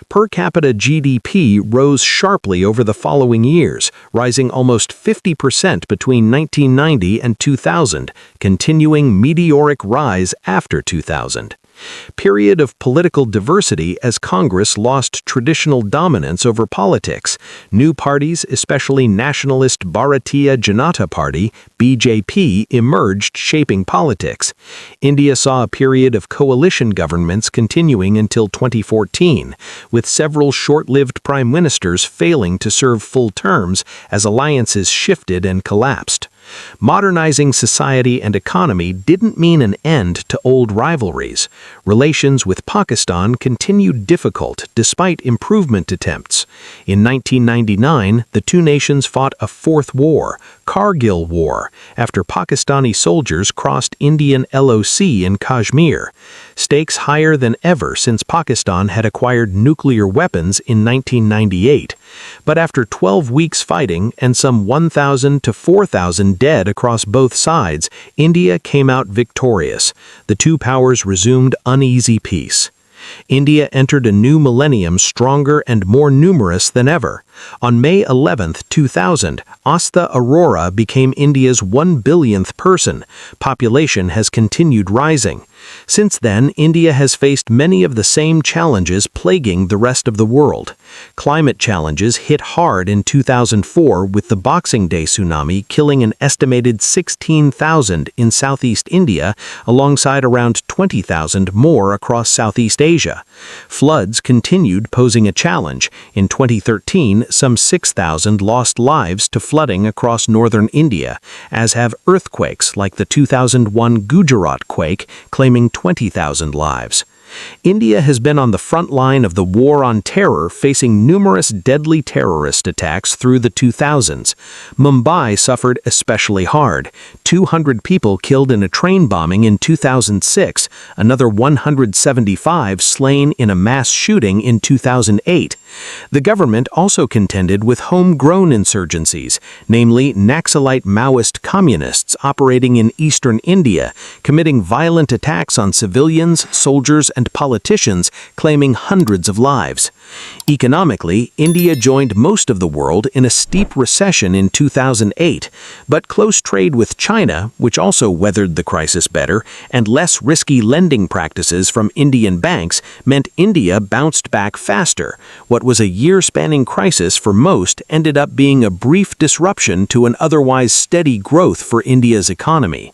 Per capita GDP rose sharply over the following years, rising almost 50% between 1990 and 2000, continuing meteoric rise after 2000. Period of political diversity as Congress lost traditional dominance over politics. New parties, especially nationalist Bharatiya Janata Party, BJP, emerged, shaping politics. India saw a period of coalition governments continuing until 2014, with several short-lived prime ministers failing to serve full terms as alliances shifted and collapsed. Modernizing society and economy didn't mean an end to old rivalries. Relations with Pakistan continued difficult despite improvement attempts. In 1999, the two nations fought a fourth war, Kargil War, after Pakistani soldiers crossed Indian LOC in Kashmir. Stakes higher than ever since Pakistan had acquired nuclear weapons in 1998. But after 12 weeks fighting and some 1,000 to 4,000 dead across both sides, India came out victorious. The two powers resumed uneasy peace. India entered a new millennium stronger and more numerous than ever. On May 11, 2000, Asta Arora became India's 1 billionth person. Population has continued rising. Since then, India has faced many of the same challenges plaguing the rest of the world. Climate challenges hit hard in 2004 with the Boxing Day tsunami killing an estimated 16,000 in Southeast India, alongside around 20,000 more across Southeast Asia. Floods continued posing a challenge. In 2013, some 6,000 lost lives to flooding across northern India, as have earthquakes like the 2001 Gujarat quake, claiming 20,000 lives. India has been on the front line of the war on terror, facing numerous deadly terrorist attacks through the 2000s. Mumbai suffered especially hard. 200 people killed in a train bombing in 2006, another 175 slain in a mass shooting in 2008. The government also contended with homegrown insurgencies, namely Naxalite Maoist communists operating in eastern India, committing violent attacks on civilians, soldiers, and politicians, claiming hundreds of lives. Economically, India joined most of the world in a steep recession in 2008, but close trade with China, which also weathered the crisis better, and less risky lending practices from Indian banks meant India bounced back faster. What was a year-spanning crisis for most ended up being a brief disruption to an otherwise steady growth for India's economy.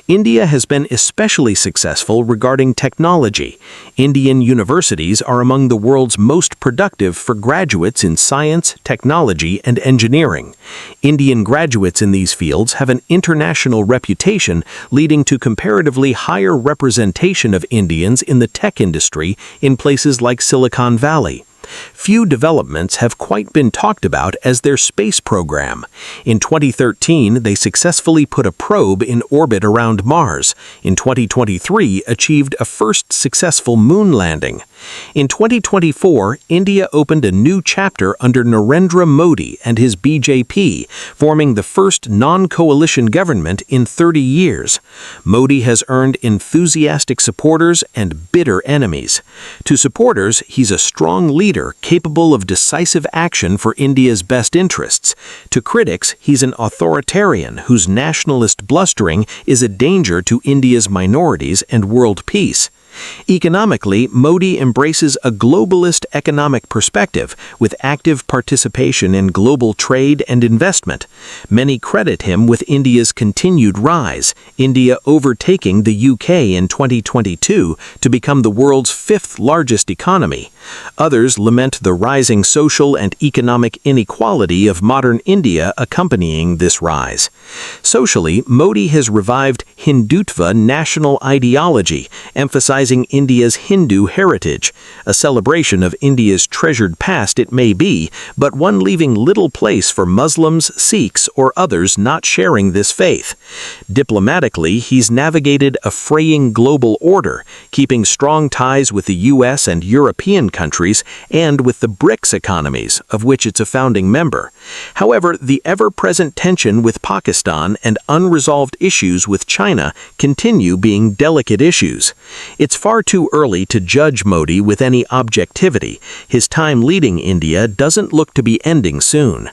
India has been especially successful regarding technology. Indian universities are among the world's most productive for graduates in science, technology, and engineering. Indian graduates in these fields have an international reputation, leading to comparatively higher representation of Indians in the tech industry in places like Silicon Valley. Few developments have quite been talked about as their space program. In 2013, they successfully put a probe in orbit around Mars. In 2023, achieved a first successful moon landing. In 2024, India opened a new chapter under Narendra Modi and his BJP, forming the first non-coalition government in 30 years. Modi has earned enthusiastic supporters and bitter enemies. To supporters, he's a strong leader capable of decisive action for India's best interests. To critics, he's an authoritarian whose nationalist blustering is a danger to India's minorities and world peace. Economically, Modi embraces a globalist economic perspective with active participation in global trade and investment. Many credit him with India's continued rise, India overtaking the UK in 2022 to become the world's fifth largest economy. Others lament the rising social and economic inequality of modern India accompanying this rise. Socially, Modi has revived Hindutva national ideology, emphasizing India's Hindu heritage, a celebration of India's treasured past it may be, but one leaving little place for Muslims, Sikhs, or others not sharing this faith. Diplomatically, he's navigated a fraying global order, keeping strong ties with the US and European countries and with the BRICS economies, of which it's a founding member. However, the ever-present tension with Pakistan and unresolved issues with China continue being delicate issues. It's far too early to judge Modi with any objectivity. His time leading India doesn't look to be ending soon.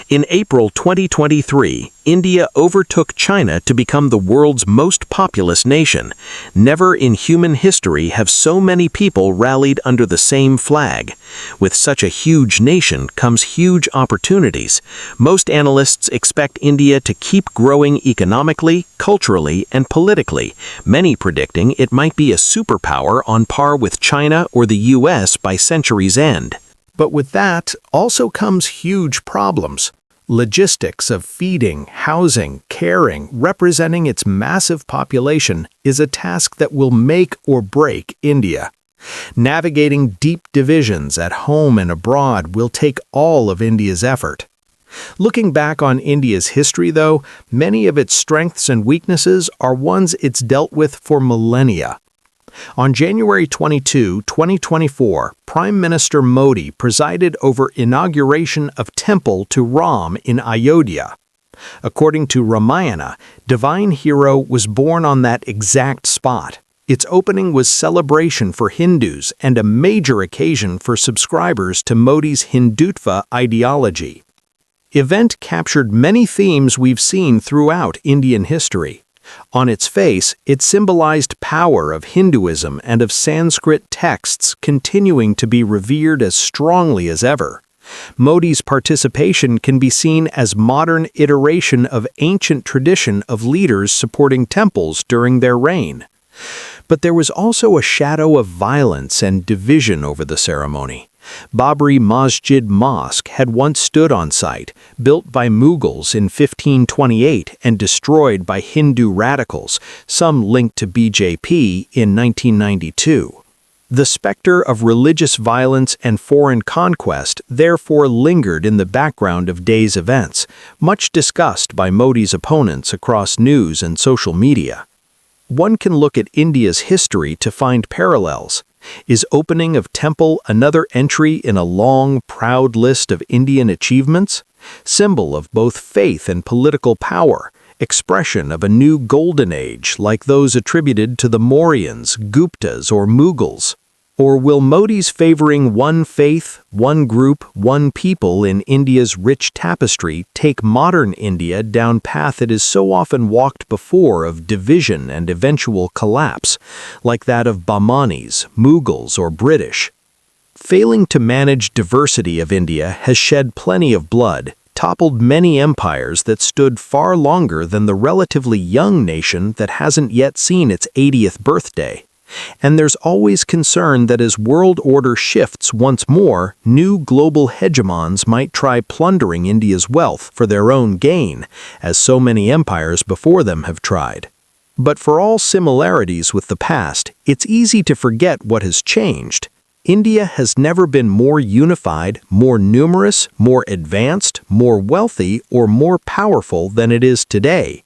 In April 2023, India overtook China to become the world's most populous nation. Never in human history have so many people rallied under the same flag. With such a huge nation comes huge opportunities. Most analysts expect India to keep growing economically, culturally, and politically, many predicting it might be a superpower on par with China or the US by century's end. But with that also comes huge problems. Logistics of feeding, housing, caring, representing its massive population is a task that will make or break India. Navigating deep divisions at home and abroad will take all of India's effort. Looking back on India's history, though, many of its strengths and weaknesses are ones it's dealt with for millennia. On January 22, 2024, Prime Minister Modi presided over inauguration of temple to Ram in Ayodhya. According to Ramayana, divine hero was born on that exact spot. Its opening was celebration for Hindus and a major occasion for subscribers to Modi's Hindutva ideology. Event captured many themes we've seen throughout Indian history. On its face, it symbolized power of Hinduism and of Sanskrit texts continuing to be revered as strongly as ever. Modi's participation can be seen as modern iteration of ancient tradition of leaders supporting temples during their reign. But there was also a shadow of violence and division over the ceremony. Babri Masjid Mosque had once stood on site, built by Mughals in 1528 and destroyed by Hindu radicals, some linked to BJP, in 1992. The specter of religious violence and foreign conquest therefore lingered in the background of day's events, much discussed by Modi's opponents across news and social media. One can look at India's history to find parallels. Is opening of temple another entry in a long, proud list of Indian achievements? Symbol of both faith and political power, expression of a new golden age like those attributed to the Mauryans, Guptas, or Mughals? Or will Modi's favoring one faith, one group, one people in India's rich tapestry take modern India down path it is so often walked before of division and eventual collapse, like that of Bahmanis, Mughals, or British? Failing to manage diversity of India has shed plenty of blood, toppled many empires that stood far longer than the relatively young nation that hasn't yet seen its 80th birthday. And there's always concern that as world order shifts once more, new global hegemons might try plundering India's wealth for their own gain, as so many empires before them have tried. But for all similarities with the past, it's easy to forget what has changed. India has never been more unified, more numerous, more advanced, more wealthy, or more powerful than it is today.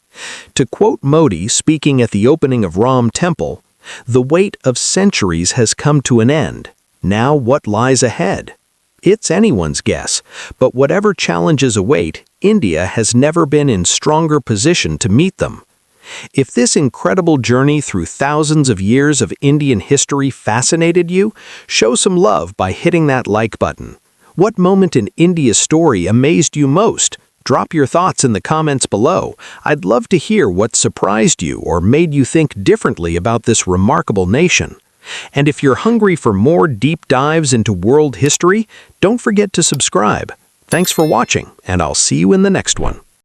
To quote Modi speaking at the opening of Ram Temple, "The wait of centuries has come to an end. Now what lies ahead?" It's anyone's guess, but whatever challenges await, India has never been in stronger position to meet them. If this incredible journey through thousands of years of Indian history fascinated you, show some love by hitting that like button. What moment in India's story amazed you most? Drop your thoughts in the comments below. I'd love to hear what surprised you or made you think differently about this remarkable nation. And if you're hungry for more deep dives into world history, don't forget to subscribe. Thanks for watching, and I'll see you in the next one.